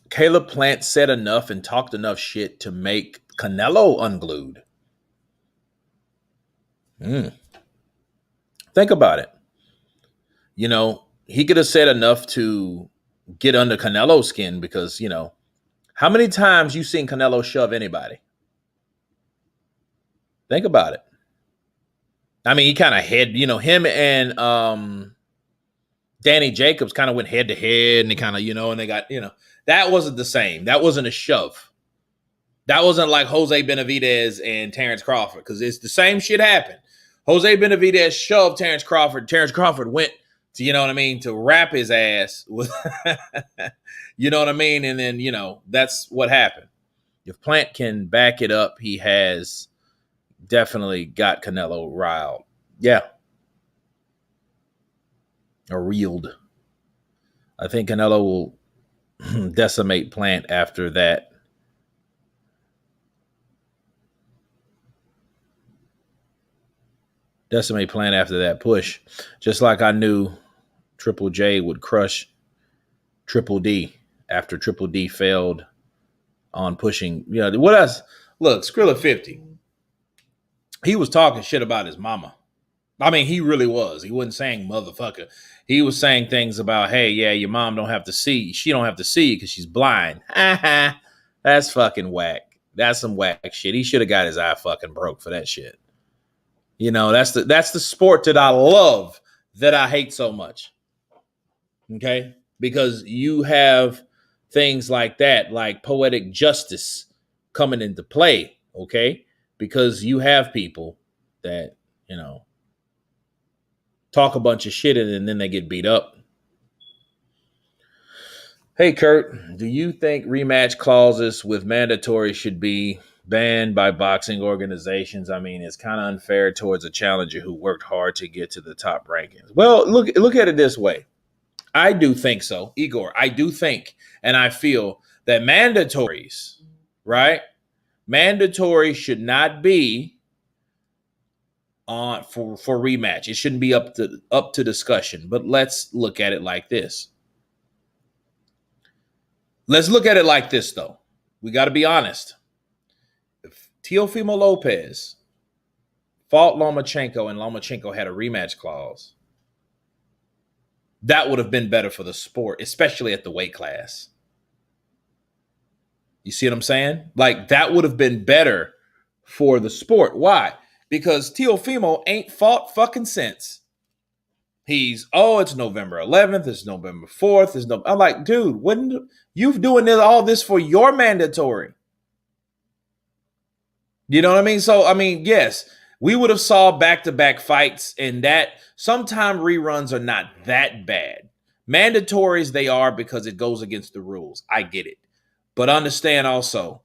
Caleb Plant said enough and talked enough shit to make Canelo unglued. Think about it. He could have said enough to get under Canelo's skin, because, how many times you seen Canelo shove anybody? Think about it. I mean, he kind of him and Danny Jacobs kind of went head to head, and they kind of, and they got, that wasn't the same. That wasn't a shove. That wasn't like Jose Benavidez and Terrence Crawford, because it's the same shit happened. Jose Benavidez shoved Terrence Crawford. Terrence Crawford went to, to wrap his ass with, you know what I mean? And then, that's what happened. If Plant can back it up, he has definitely got Canelo riled. Yeah. Or reeled. I think Canelo will decimate Plant after that. Decimate Plant after that push. Just like I knew Triple J would crush Triple D after Triple D failed on pushing. What else? Look, Skrilla 50. He was talking shit about his mama. I mean, he really was. He wasn't saying motherfucker. He was saying things about, hey, yeah, your mom don't have to see. She don't have to see because she's blind. That's fucking whack. That's some whack shit. He should have got his eye fucking broke for that shit. That's the sport that I love, that I hate so much. Okay? Because you have things like that, like poetic justice coming into play. Okay? Because you have people that, talk a bunch of shit and then they get beat up. Hey, Kurt, do you think rematch clauses with mandatory should be banned by boxing organizations? I mean, it's kind of unfair towards a challenger who worked hard to get to the top rankings. Well, look at it this way. I do think so, Igor. I do think, and I feel that mandatories, right? Mandatory should not be on for rematch. It shouldn't be up to discussion. But let's look at it like this. Let's look at it like this, though. We got to be honest. If Teofimo Lopez fought Lomachenko and Lomachenko had a rematch clause, that would have been better for the sport, especially at the weight class. You see what I'm saying? Like, that would have been better for the sport. Why? Because Teofimo ain't fought fucking since. It's November 11th, it's November 4th, I'm like, dude, wouldn't you doing all this for your mandatory? You know what I mean? So, I mean, yes, we would have saw back-to-back fights, and that sometimes reruns are not that bad. Mandatories, they are because it goes against the rules. I get it. But understand also,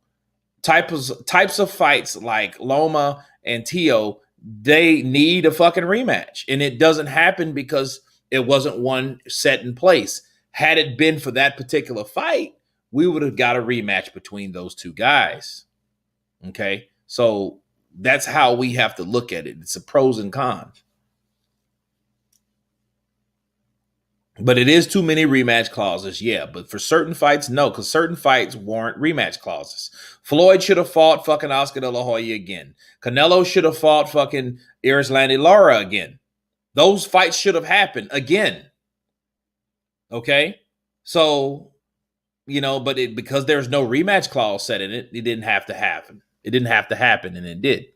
types of fights like Loma and Teo, they need a fucking rematch. And it doesn't happen because it wasn't one set in place. Had it been for that particular fight, we would have got a rematch between those two guys. Okay? So that's how we have to look at it. It's a pros and cons. But it is too many rematch clauses, yeah. But for certain fights, no, because certain fights warrant rematch clauses. Floyd should have fought fucking Oscar De La Hoya again. Canelo should have fought fucking Erislandy Lara again. Those fights should have happened again. Okay? So, but because there's no rematch clause set in it, it didn't have to happen. It didn't have to happen, and it did.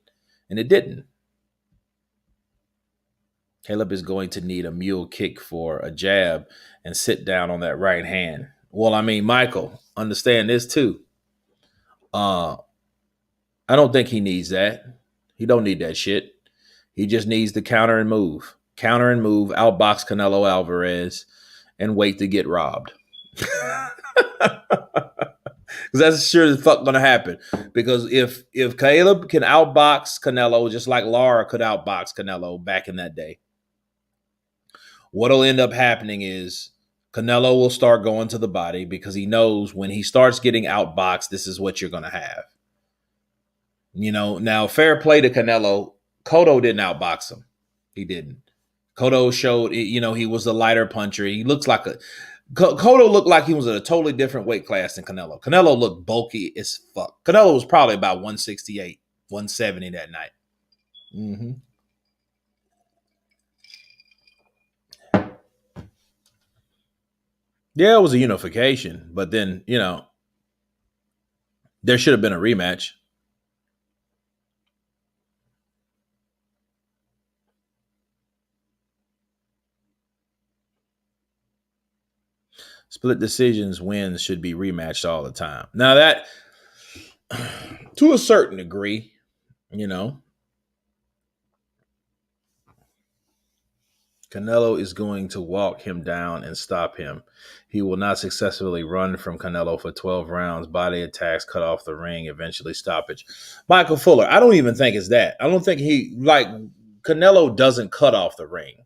And it didn't. Caleb is going to need a mule kick for a jab and sit down on that right hand. Well, I mean, Michael, understand this too. I don't think he needs that. He don't need that shit. He just needs to counter and move. Counter and move, outbox Canelo Alverez, and wait to get robbed. Because that's sure as fuck gonna happen. Because if Caleb can outbox Canelo just like Lara could outbox Canelo back in that day, what'll end up happening is Canelo will start going to the body because he knows when he starts getting outboxed, this is what you're going to have. Now fair play to Canelo. Cotto didn't outbox him. He didn't. Cotto showed, he was a lighter puncher. He looks like Cotto looked like he was at a totally different weight class than Canelo. Canelo looked bulky as fuck. Canelo was probably about 168, 170 that night. Mm-hmm. Yeah, it was a unification, but then, there should have been a rematch. Split decisions wins should be rematched all the time. Now that, to a certain degree, Canelo is going to walk him down and stop him. He will not successfully run from Canelo for 12 rounds. Body attacks, cut off the ring, eventually stoppage. Michael Fuller, I don't even think it's that. I don't think Canelo doesn't cut off the ring.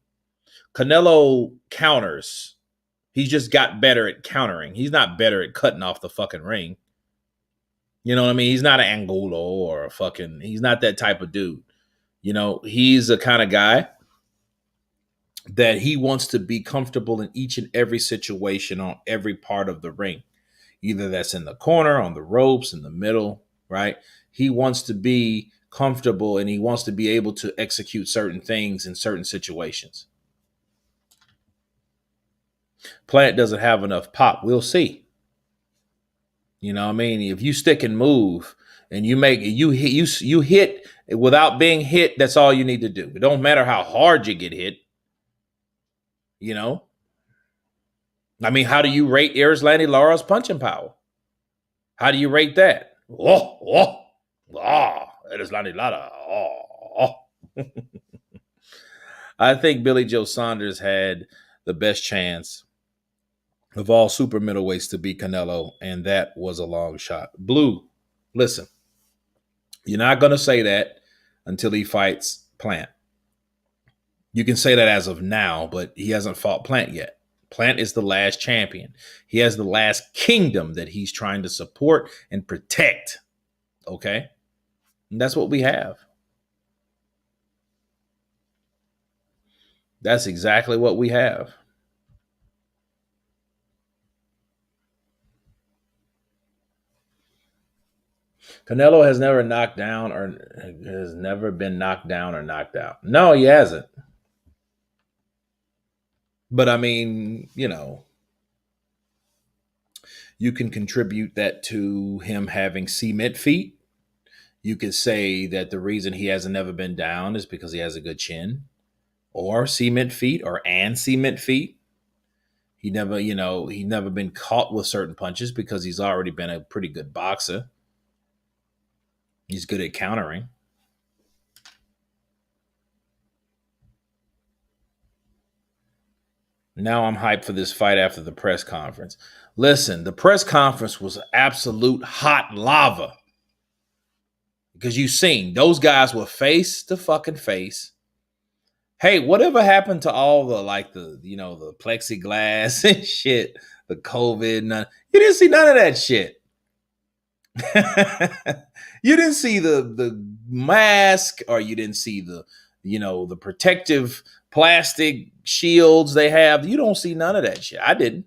Canelo counters. He just got better at countering. He's not better at cutting off the fucking ring. You know what I mean? He's not an Angulo or he's not that type of dude. He's the kind of guy that he wants to be comfortable in each and every situation on every part of the ring. Either that's in the corner, on the ropes, in the middle, right? He wants to be comfortable and he wants to be able to execute certain things in certain situations. Plant doesn't have enough pop. We'll see. You know what I mean? If you stick and move and you hit without being hit, that's all you need to do. It don't matter how hard you get hit. I mean, how do you rate Erislandy Lara's punching power? How do you rate that? Erislandy Lara. I think Billy Joe Saunders had the best chance of all super middleweights to beat Canelo, and that was a long shot. Blue, listen, you're not going to say that until he fights Plant. You can say that as of now, but he hasn't fought Plant yet. Plant is the last champion. He has the last kingdom that he's trying to support and protect. Okay? And that's what we have. That's exactly what we have. Canelo has never knocked down or has never been knocked down or knocked out. No, he hasn't. But I mean, you can contribute that to him having cement feet. You could say that the reason he hasn't never been down is because he has a good chin, or cement feet, or cement feet. He never, he never been caught with certain punches because he's already been a pretty good boxer. He's good at countering. Now I'm hyped for this fight after the press conference. Listen, the press conference was absolute hot lava. Because you seen those guys were face to fucking face. Hey, whatever happened to all the the plexiglass and shit, the COVID? You didn't see none of that shit. You didn't see the mask, or you didn't see the protective plastic shields they have. You don't see none of that shit. I didn't.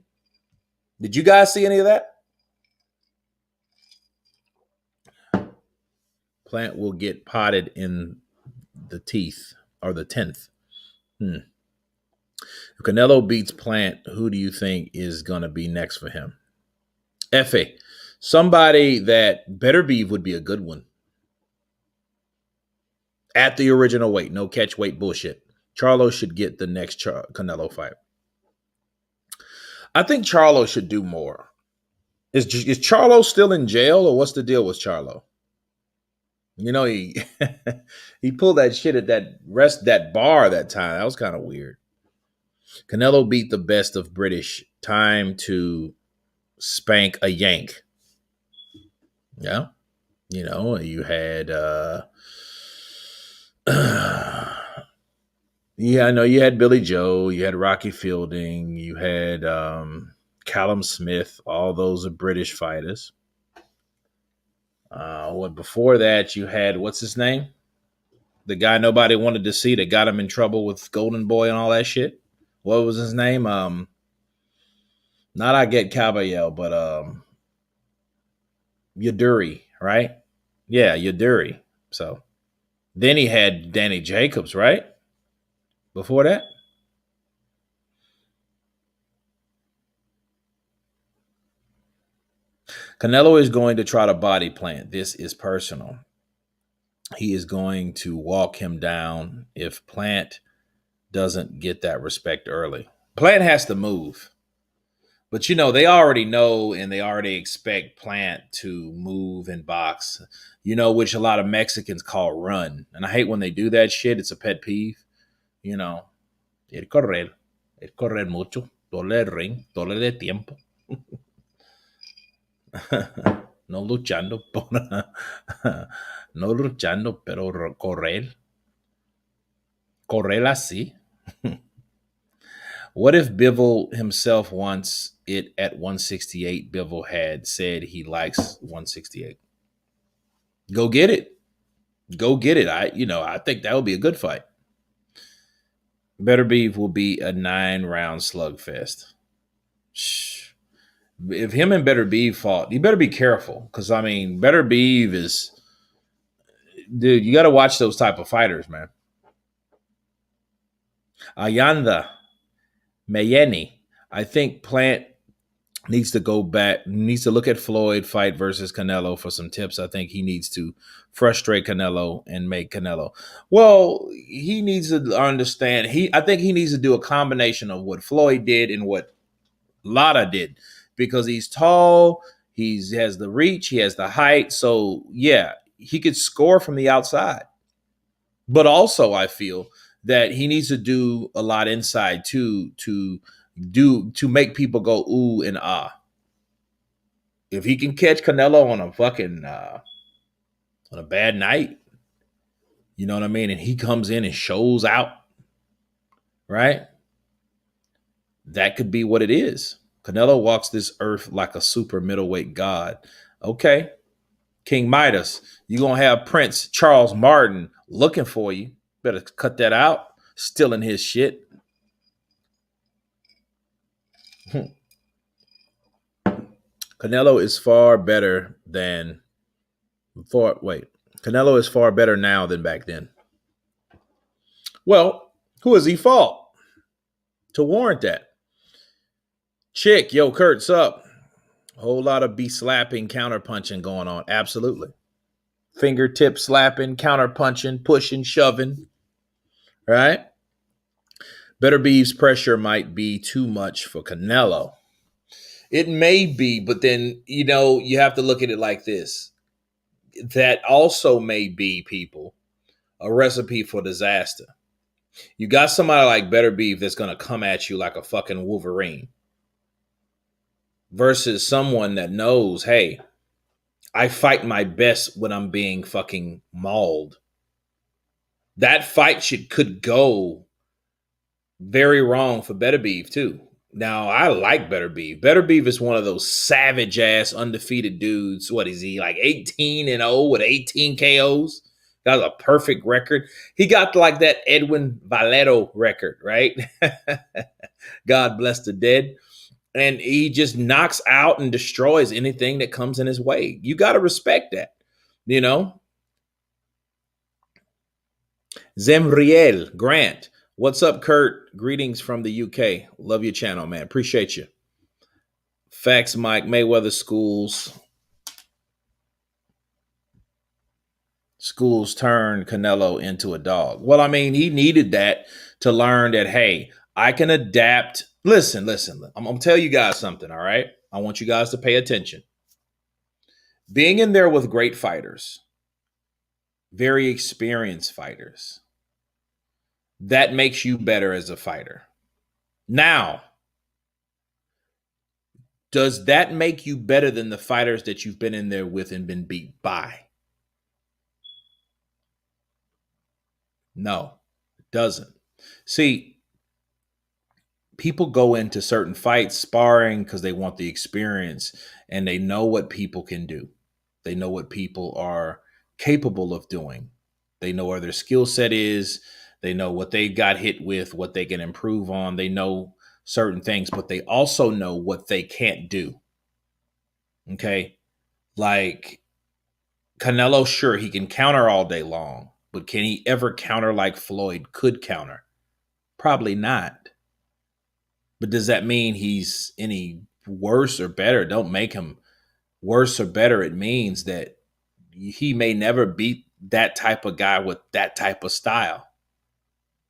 Did you guys see any of that? Plant will get potted in the teeth, or the 10th. If Canelo beats Plant, who do you think is going to be next for him? Effie, somebody that Better Beef would be a good one. At the original weight, no catch weight bullshit. Charlo should get the next Canelo fight. I think Charlo should do more. Is Charlo still in jail, or what's the deal with Charlo? He he pulled that shit at that bar that time. That was kind of weird. Canelo beat the best of British. Time to spank a Yank. Yeah. You had yeah, I know you had Billy Joe, you had Rocky Fielding, you had Callum Smith. All those are British fighters. Before that, you had, what's his name? The guy nobody wanted to see that got him in trouble with Golden Boy and all that shit. What was his name? Not I get Caballero, but Yaduri, right? Yeah, Yaduri. So then he had Danny Jacobs, right? Before that? Canelo is going to try to body Plant. This is personal. He is going to walk him down if Plant doesn't get that respect early. Plant has to move. But they already know, and they already expect Plant to move and box, which a lot of Mexicans call run. And I hate when they do that shit. It's a pet peeve. El correr mucho, dole el ring, dole de tiempo. No luchando, no luchando, pero correr así. What if Bivol himself wants it at 168? Bivol had said he likes 168. Go get it. Go get it. I think that would be a good fight. Better Beef will be a 9-round slugfest. Shh. If him and Better Beef fought, you better be careful. Because, Better Beef is... Dude, you got to watch those type of fighters, man. Ayanda Mayeni. I think Plant needs to go back, needs to look at Floyd fight versus Canelo for some tips. I think he needs to frustrate Canelo and make Canelo. Well, he needs to understand. I think he needs to do a combination of what Floyd did and what Lara did, because he's tall, he has the reach, he has the height. So yeah, he could score from the outside. But also, I feel that he needs to do a lot inside too to make people go ooh and ah. If he can catch Canelo on a fucking on a bad night, you know what I mean, and he comes in and shows out, right? That could be what it is. Canelo walks this earth like a super middleweight god. Okay, King Midas, you're going to have Prince Charles Martin looking for you. Better cut that out. Stealing his shit. Canelo is far better than Canelo is far better now than back then. Well, who has he fought to warrant that? Chick, yo, Kurt's up. A whole lot of slapping, counter punching going on. Absolutely. Fingertip slapping, counter punching, pushing, shoving. Right? Better Beef's pressure might be too much for Canelo. It may be, but then, you have to look at it like this. That also may be, people, a recipe for disaster. You got somebody like Better Beef that's going to come at you like a fucking Wolverine versus someone that knows, hey, I fight my best when I'm being fucking mauled. That fight could go very wrong for Better Beef too. Now, I like Better Beef. Better Beef is one of those savage ass undefeated dudes. What is he, like 18-0 with 18 KOs? Got a perfect record. He got like that Edwin Valero record, right? God bless the dead. And he just knocks out and destroys anything that comes in his way. You got to respect that, Zemriel Grant. What's up, Kurt? Greetings from the UK. Love your channel, man. Appreciate you. Facts, Mike. Mayweather schools turned Canelo into a dog. Well, I mean, he needed that to learn that, hey, I can adapt. Listen. I'm going to tell you guys something, all right? I want you guys to pay attention. Being in there with great fighters, very experienced fighters, that makes you better as a fighter. Now, does that make you better than the fighters that you've been in there with and been beat by? No, it doesn't. See, people go into certain fights sparring because they want the experience and they know what people can do. They know what people are capable of doing. They know where their skill set is. They know what they got hit with, what they can improve on. They know certain things, but they also know what they can't do. Okay? Like Canelo, sure, he can counter all day long, but can he ever counter like Floyd could counter? Probably not. But does that mean he's any worse or better? Don't make him worse or better. It means that he may never beat that type of guy with that type of style.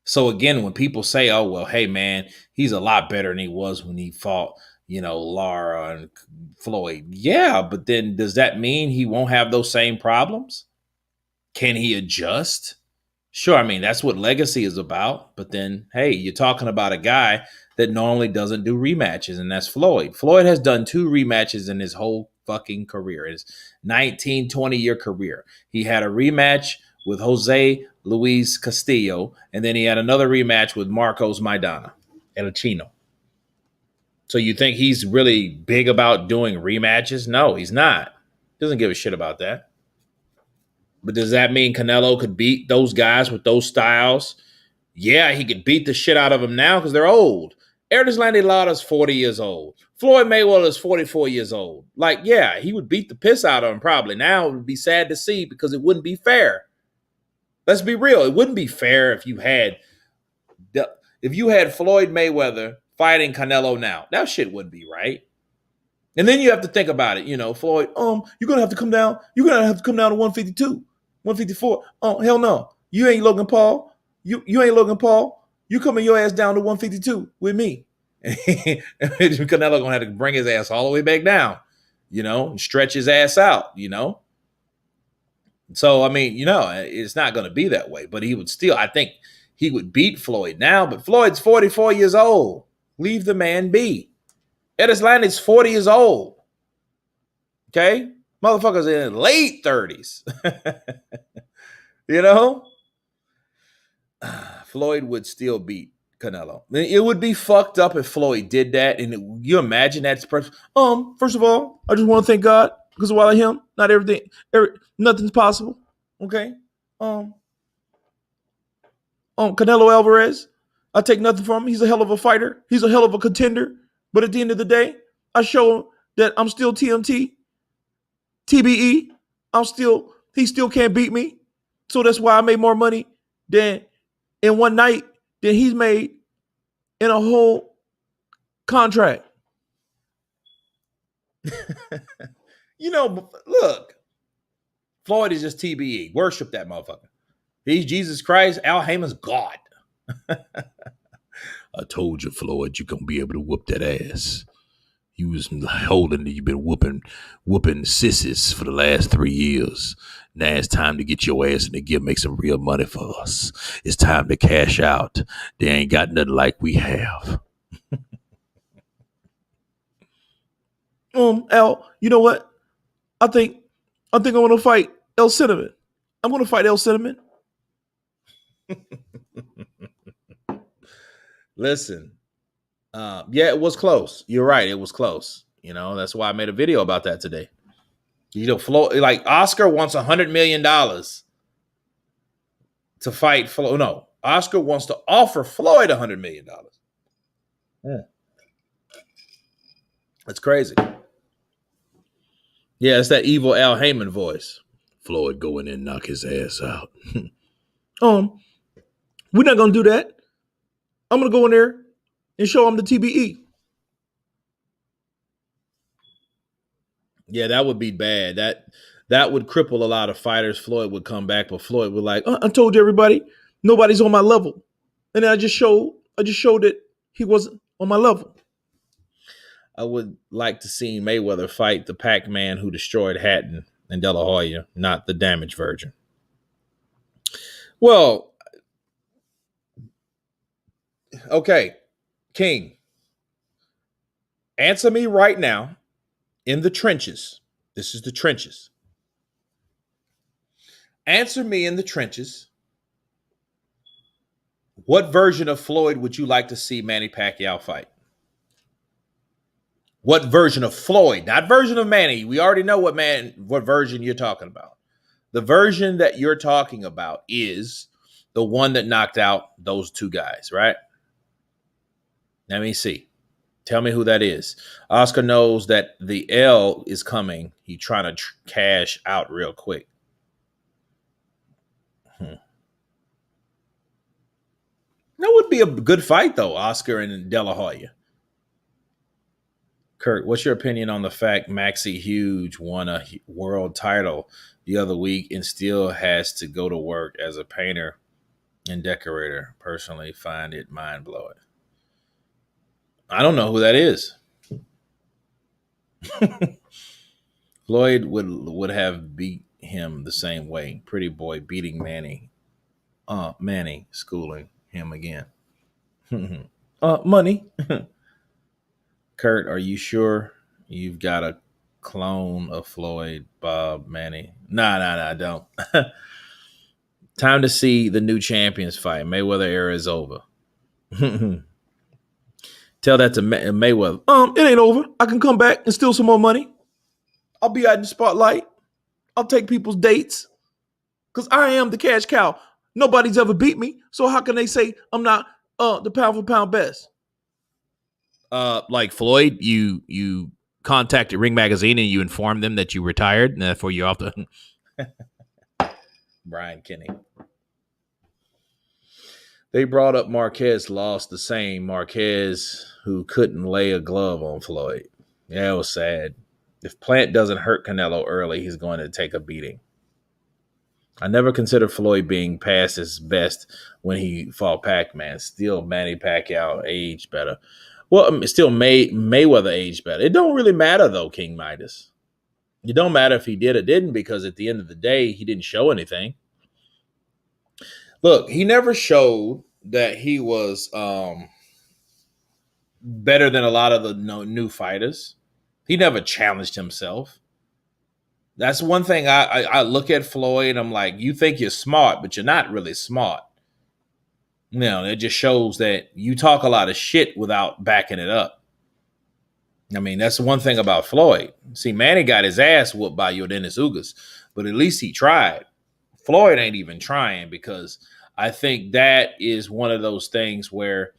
So again, when people say, oh, well, hey, man, he's a lot better than he was when he fought, Lara and Floyd. Yeah, but then does that mean he won't have those same problems? Can he adjust? Sure, I mean, that's what legacy is about. But then, hey, you're talking about a guy that normally doesn't do rematches, and that's Floyd. Floyd has done 2 rematches in his whole fucking career, his 19, 20-year career. He had a rematch with Jose Luis Castillo, and then he had another rematch with Marcos Maidana, El Chino. So you think he's really big about doing rematches? No, he's not. Doesn't give a shit about that. But does that mean Canelo could beat those guys with those styles? Yeah, he could beat the shit out of them now because they're old. Erislandy Lada's 40 years old. Floyd Mayweather is 44 years old. Like, yeah, he would beat the piss out of him probably. Now it would be sad to see because it wouldn't be fair. Let's be real. It wouldn't be fair if you had Floyd Mayweather fighting Canelo now. That shit wouldn't be right. And then you have to think about it. Floyd, you're going to have to come down. You're going to have to come down to 152, 154. Oh, hell no. You ain't Logan Paul. You ain't Logan Paul. You coming your ass down to 152 with me. Canelo going to have to bring his ass all the way back down, and stretch his ass out, So, I mean, it's not going to be that way, but he would still, I think he would beat Floyd now, but Floyd's 44 years old. Leave the man be. Eddie is 40 years old. Okay? Motherfuckers in his late 30s. you know? Floyd would still beat Canelo. It would be fucked up if Floyd did that. And you imagine that's first of all, I just want to thank God because without him, not nothing's possible. Okay. Canelo Alverez, I take nothing from him. He's a hell of a fighter. He's a hell of a contender. But at the end of the day, I show him that I'm still TMT, TBE. He still can't beat me. So that's why I made more money than in one night than he's made in a whole contract. Look, Floyd is just TBE. Worship that motherfucker. He's Jesus Christ. Al Heyman's God. I told you, Floyd, you're going to be able to whoop that ass. You was holding it. You've been whooping sissies for the last 3 years. Now it's time to get your ass in the gear, make some real money for us. It's time to cash out. They ain't got nothing like we have. Al, you know what? I think I want to fight El Cinnamon. I'm going to fight El Cinnamon. Listen, yeah, it was close. You're right. It was close. That's why I made a video about that today. Floyd, like Oscar wants $100 million to fight Floyd. No, Oscar wants to offer Floyd $100 million. Yeah. That's crazy. Yeah, it's that evil Al Heyman voice. Floyd go in there and knock his ass out. We're not going to do that. I'm going to go in there and show him the TBE. Yeah, that would be bad. That would cripple a lot of fighters. Floyd would come back, but Floyd would like, I told you everybody, nobody's on my level. And then I just showed that he wasn't on my level. I would like to see Mayweather fight the Pac-Man who destroyed Hatton and De La Hoya, not the damaged virgin. Well, okay, King, answer me right now in the trenches. This is the trenches. Answer me in the trenches. What version of Floyd would you like to see Manny Pacquiao fight? What version of Floyd? Not version of Manny. We already know what version you're talking about. The version that you're talking about is the one that knocked out those two guys, right? Let me see. Tell me who that is. Oscar knows that the L is coming. He's trying to cash out real quick. That would be a good fight, though, Oscar and De La Hoya. Kurt, what's your opinion on the fact Maxie Hughes won a world title the other week and still has to go to work as a painter and decorator? Personally, find it mind-blowing. I don't know who that is. Floyd would have beat him the same way. Pretty boy beating Manny. Manny schooling him again. Money. Kurt, are you sure you've got a clone of Floyd, Bob, Manny? Nah, don't. Time to see the new champions fight. Mayweather era is over. Tell that to Mayweather. It ain't over. I can come back and steal some more money. I'll be out in the spotlight. I'll take people's dates. Because I am the cash cow. Nobody's ever beat me. So how can they say I'm not the pound for pound best? Like Floyd, you contacted Ring Magazine and you informed them that you retired and therefore you're off the Brian Kinney. They brought up Marquez lost the same Marquez who couldn't lay a glove on Floyd. Yeah, it was sad. If Plant doesn't hurt Canelo early, he's going to take a beating. I never considered Floyd being past his best when he fought Pac-Man. Still, Manny Pacquiao aged better. Well, still Mayweather aged better. It don't really matter, though, King Midas. It don't matter if he did or didn't, because at the end of the day, he didn't show anything. Look, he never showed that he was better than a lot of the new fighters. He never challenged himself. That's one thing I look at Floyd. I'm like, you think you're smart, but you're not really smart. It just shows that you talk a lot of shit without backing it up. I mean, that's one thing about Floyd. See, Manny got his ass whooped by Yordenis Ugas, but at least he tried. Floyd ain't even trying, because I think that is one of those things where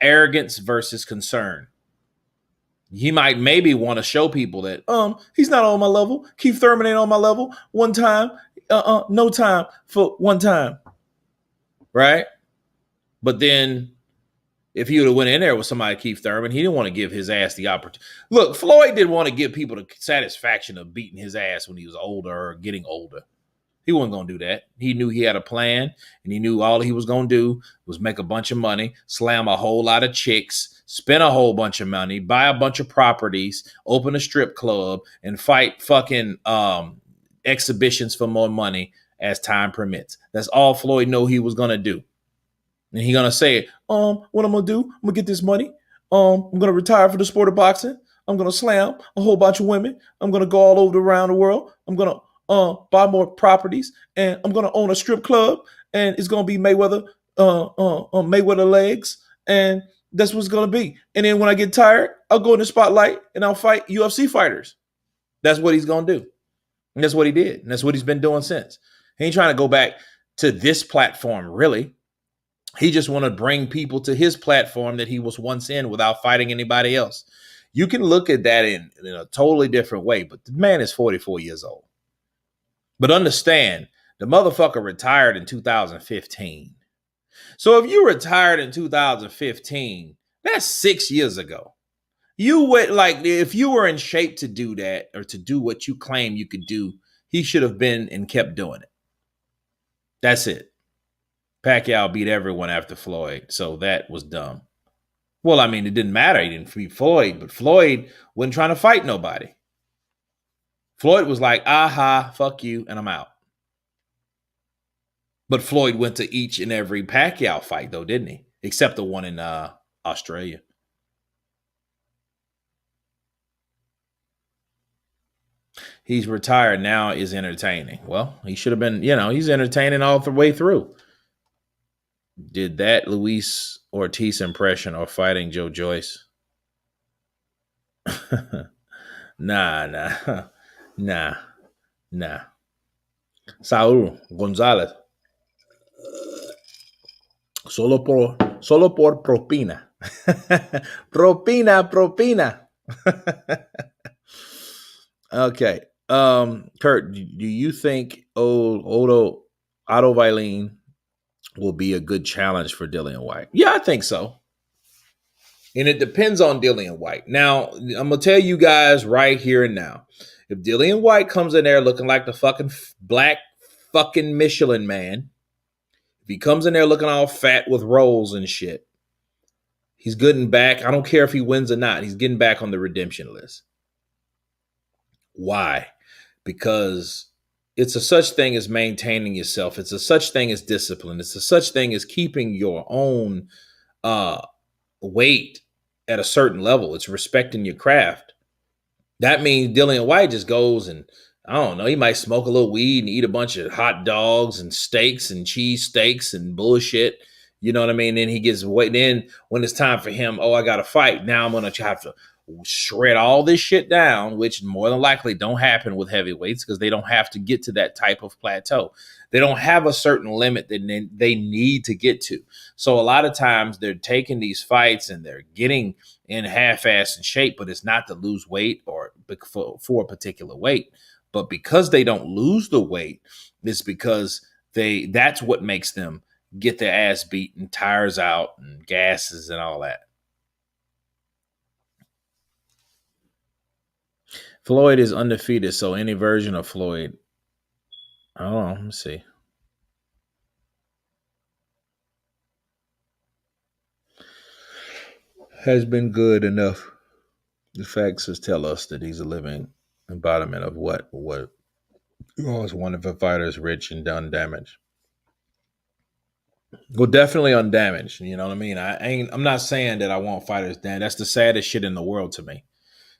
arrogance versus concern. He might maybe want to show people that he's not on my level. Keith Thurman ain't on my level. One time, no time for one time, right? But then if he would have went in there with somebody Keith Thurman, he didn't want to give his ass the opportunity. Look, Floyd didn't want to give people the satisfaction of beating his ass when he was older or getting older. He wasn't going to do that. He knew he had a plan, and he knew all he was going to do was make a bunch of money, slam a whole lot of chicks, spend a whole bunch of money, buy a bunch of properties, open a strip club, and fight fucking exhibitions for more money as time permits. That's all Floyd knew he was going to do. And he going to say, what I'm going to do, I'm going to get this money. I'm going to retire for the sport of boxing. I'm going to slam a whole bunch of women. I'm going to go all over around the world. I'm going to buy more properties, and I'm gonna own a strip club, and it's gonna be Mayweather, Mayweather legs, and that's what it's gonna be. And then when I get tired, I'll go in the spotlight and I'll fight UFC fighters. That's what he's gonna do, and that's what he did, and that's what he's been doing since. He ain't trying to go back to this platform, really. He just want to bring people to his platform that he was once in without fighting anybody else. You can look at that in a totally different way, but the man is 44 years old. But understand, the motherfucker retired in 2015. So if you retired in 2015, that's 6 years ago. You would, like, if you were in shape to do that, or to do what you claim you could do, he should have been and kept doing it. That's it. Pacquiao beat everyone after Floyd, so that was dumb. Well, I mean, it didn't matter. He didn't beat Floyd, but Floyd wasn't trying to fight nobody. Floyd was like, aha, fuck you, and I'm out. But Floyd went to each and every Pacquiao fight, though, didn't he? Except the one in Australia. He's retired now, is entertaining. Well, he should have been, he's entertaining all the way through. Did that Luis Ortiz impression or fighting Joe Joyce? Nah. Saúl González. Solo por propina. propina. Okay. Kurt, do you think Otto Vailin will be a good challenge for Dillian White? Yeah, I think so. And it depends on Dillian White. Now, I'm going to tell you guys right here and now. If Dillian White comes in there looking like the fucking black fucking Michelin man, if he comes in there looking all fat with rolls and shit, he's getting back. I don't care if he wins or not. He's getting back on the redemption list. Why? Because it's a such thing as maintaining yourself. It's a such thing as discipline. It's a such thing as keeping your own weight at a certain level. It's respecting your craft. That means Dillian White just goes and, I don't know, he might smoke a little weed and eat a bunch of hot dogs and steaks and cheese steaks and bullshit. You know what I mean? Then he gets weight. Then when it's time for him, I got to fight. Now I'm going to have to shred all this shit down, which more than likely don't happen with heavyweights because they don't have to get to that type of plateau. They don't have a certain limit that they need to get to. So a lot of times they're taking these fights and they're getting in half-assed in shape, but it's not to lose weight or for a particular weight. But because they don't lose the weight, it's because that's what makes them get their ass beat and tires out and gases and all that. Floyd is undefeated, so any version of Floyd. I don't know. Let me see. Has been good enough. The facts tell us that he's a living Embodiment of what? What? You always one if a fighter's rich and done damage. Well, definitely undamaged. You know what I mean? I'm not saying that I want fighters damaged. That's the saddest shit in the world to me.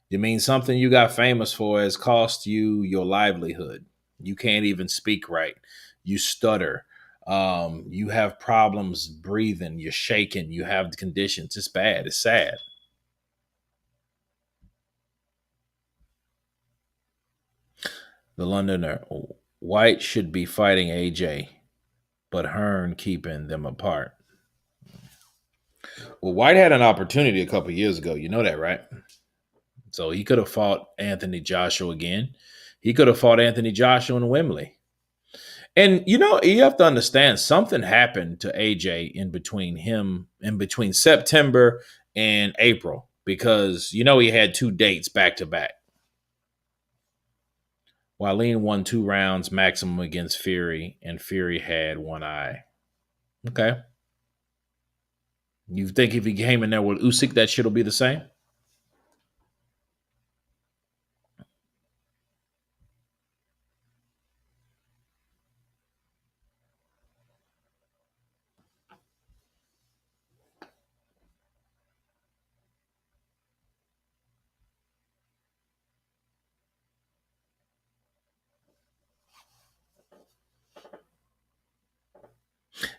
You mean something you got famous for has cost you your livelihood. You can't even speak right. You stutter. You have problems breathing. You're shaking. You have the conditions. It's bad. It's sad. The Londoner. White should be fighting AJ, but Hearn keeping them apart. Well, White had an opportunity a couple years ago. You know that, right? So he could have fought Anthony Joshua again. He could have fought Anthony Joshua in Wembley. And you have to understand something happened to AJ in between September and April, because he had 2 dates back to back. Wallin won 2 rounds maximum against Fury, and Fury had 1 eye. Okay. You think if he came in there with Usyk, that shit'll be the same?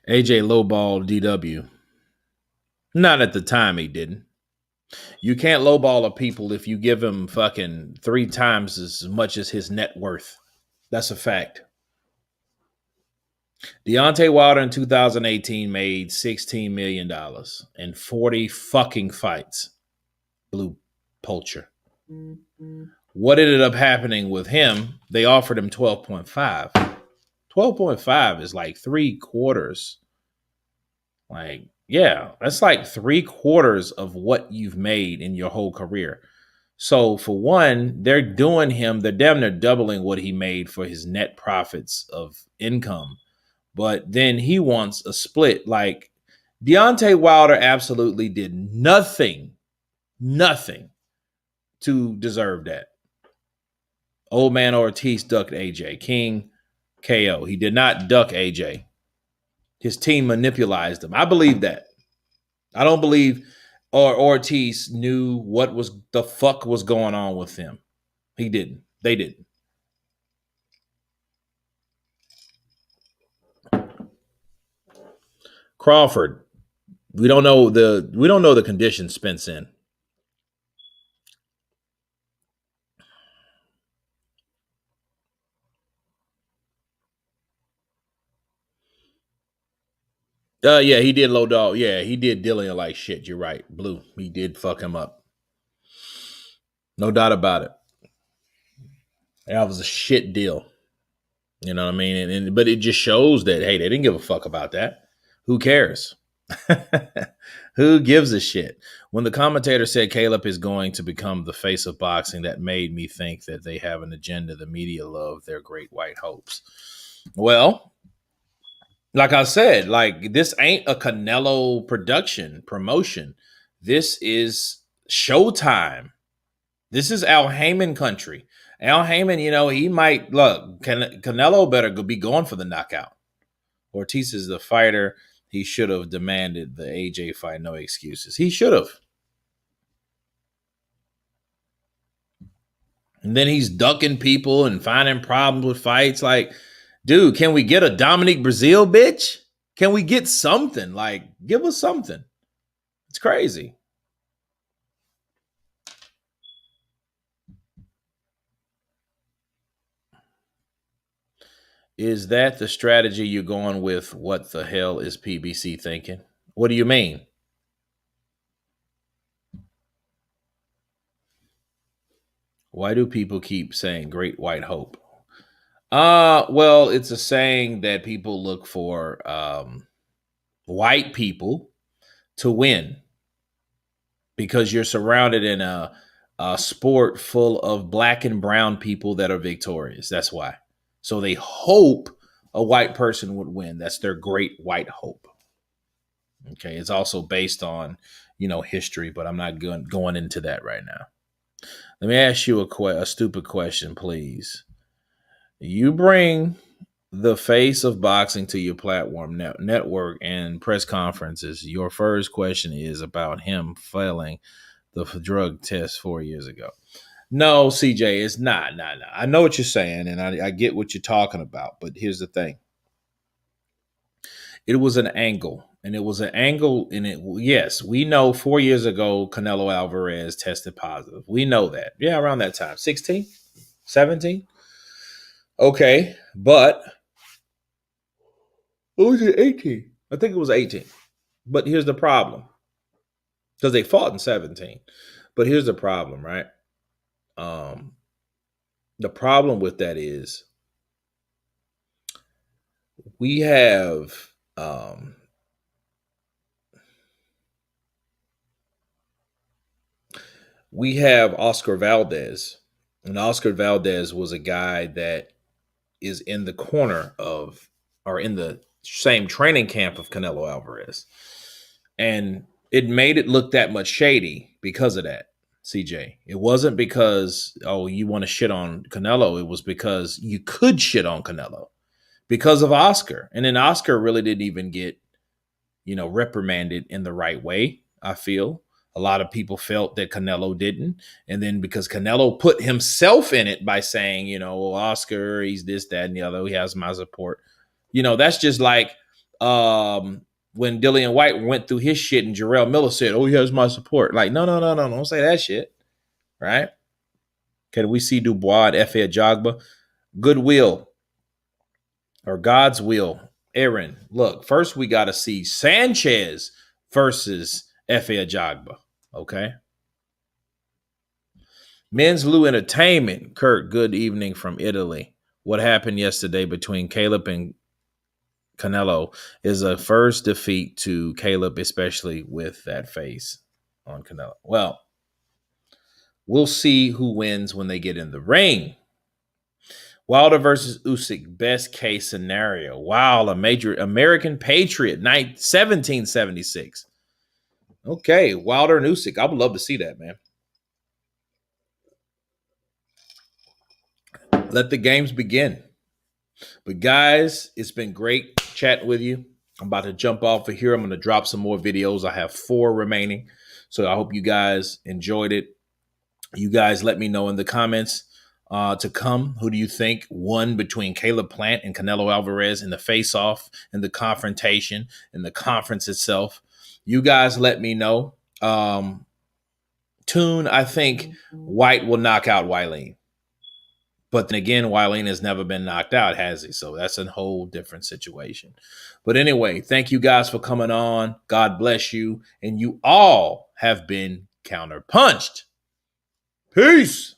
AJ lowball DW. Not at the time he didn't. You can't lowball a people if you give him fucking 3 times as much as his net worth. That's a fact. Deontay Wilder in 2018 made $16 million in 40 fucking fights. Blue Poulcher. What ended up happening with him, they offered him 12.5. 12.5 is like 3/4. Like, yeah, that's like 3/4 of what you've made in your whole career. So for one, they're damn near doubling what he made for his net profits of income. But then he wants a split. Like, Deontay Wilder absolutely did nothing to deserve that. Old man Ortiz ducked AJ. King KO. He did not duck AJ. His team manipulated him. I believe that. I don't believe Ortiz knew what the fuck was going on with him. He didn't. They didn't. Crawford. We don't know the conditions Spence in. Yeah, he did low dog. Yeah, he did Dillian like shit. You're right. Blue. He did fuck him up. No doubt about it. That was a shit deal. You know what I mean? But it just shows that, hey, they didn't give a fuck about that. Who cares? Who gives a shit? When the commentator said Caleb is going to become the face of boxing, that made me think that they have an agenda. The media love their great white hopes. Well, like I said, like, this ain't a Canelo promotion. This is Showtime. This is Al Heyman country. Al Heyman, he might look. Canelo better be going for the knockout. Ortiz is the fighter. He should have demanded the AJ fight. No excuses. He should have. And then he's ducking people and finding problems with fights. Like, dude, can we get a Dominic Brazil, bitch? Can we get something? Like, give us something. It's crazy. Is that the strategy you're going with? What the hell is PBC thinking? What do you mean? Why do people keep saying great white hope? Well, it's a saying that people look for white people to win because you're surrounded in a sport full of black and brown people that are victorious. That's why. So they hope a white person would win. That's their great white hope. Okay. It's also based on, history, but I'm not going into that right now. Let me ask you a stupid question, please. You bring the face of boxing to your platform network and press conferences. Your first question is about him failing the drug test 4 years ago. No, CJ, it's not. Nah. I know what you're saying, and I get what you're talking about. But here's the thing: it was an angle, and it was an angle. And it, yes, we know 4 years ago, Canelo Alverez tested positive. We know that. Yeah, around that time, 16, 17. Okay, but what was it? 18. I think it was 18. But here's the problem, because they fought in 17. But here's the problem, right? Um, the problem with that is we have Oscar Valdez, and Oscar Valdez was a guy that is in the corner of, or in the same training camp of, Canelo Alvarez, and it made it look that much shady because of that. CJ, it wasn't because, oh, you want to shit on Canelo. It was because you could shit on Canelo because of Oscar, and then Oscar really didn't even get, reprimanded in the right way. I feel a lot of people felt that Canelo didn't. And then because Canelo put himself in it by saying, well, Oscar, he's this, that, and the other, he has my support. That's just like when Dillian White went through his shit and Jarrell Miller said, oh, he has my support. Like, no, don't say that shit. Right? Can we see Dubois and F.A. Jogba? Goodwill or God's will. Aaron, look, first we got to see Sanchez versus F.A. Jogba. Okay. Men's Lou Entertainment. Kurt, good evening from Italy. What happened yesterday between Caleb and Canelo is a first defeat to Caleb, especially with that face on Canelo. Well, we'll see who wins when they get in the ring. Wilder versus Usyk, best case scenario. Wow, a major American Patriot, 1776. Okay, Wilder and Usyk. I would love to see that, man. Let the games begin. But guys, it's been great chatting with you. I'm about to jump off of here. I'm going to drop some more videos. I have 4 remaining. So I hope you guys enjoyed it. You guys let me know in the comments to come. Who do you think won between Caleb Plant and Canelo Alvarez in the face-off, in the confrontation, in the conference itself? You guys let me know. Tune, I think White will knock out Wileen. But then again, Wileen has never been knocked out, has he? So that's a whole different situation. But anyway, thank you guys for coming on. God bless you. And you all have been counterpunched. Peace.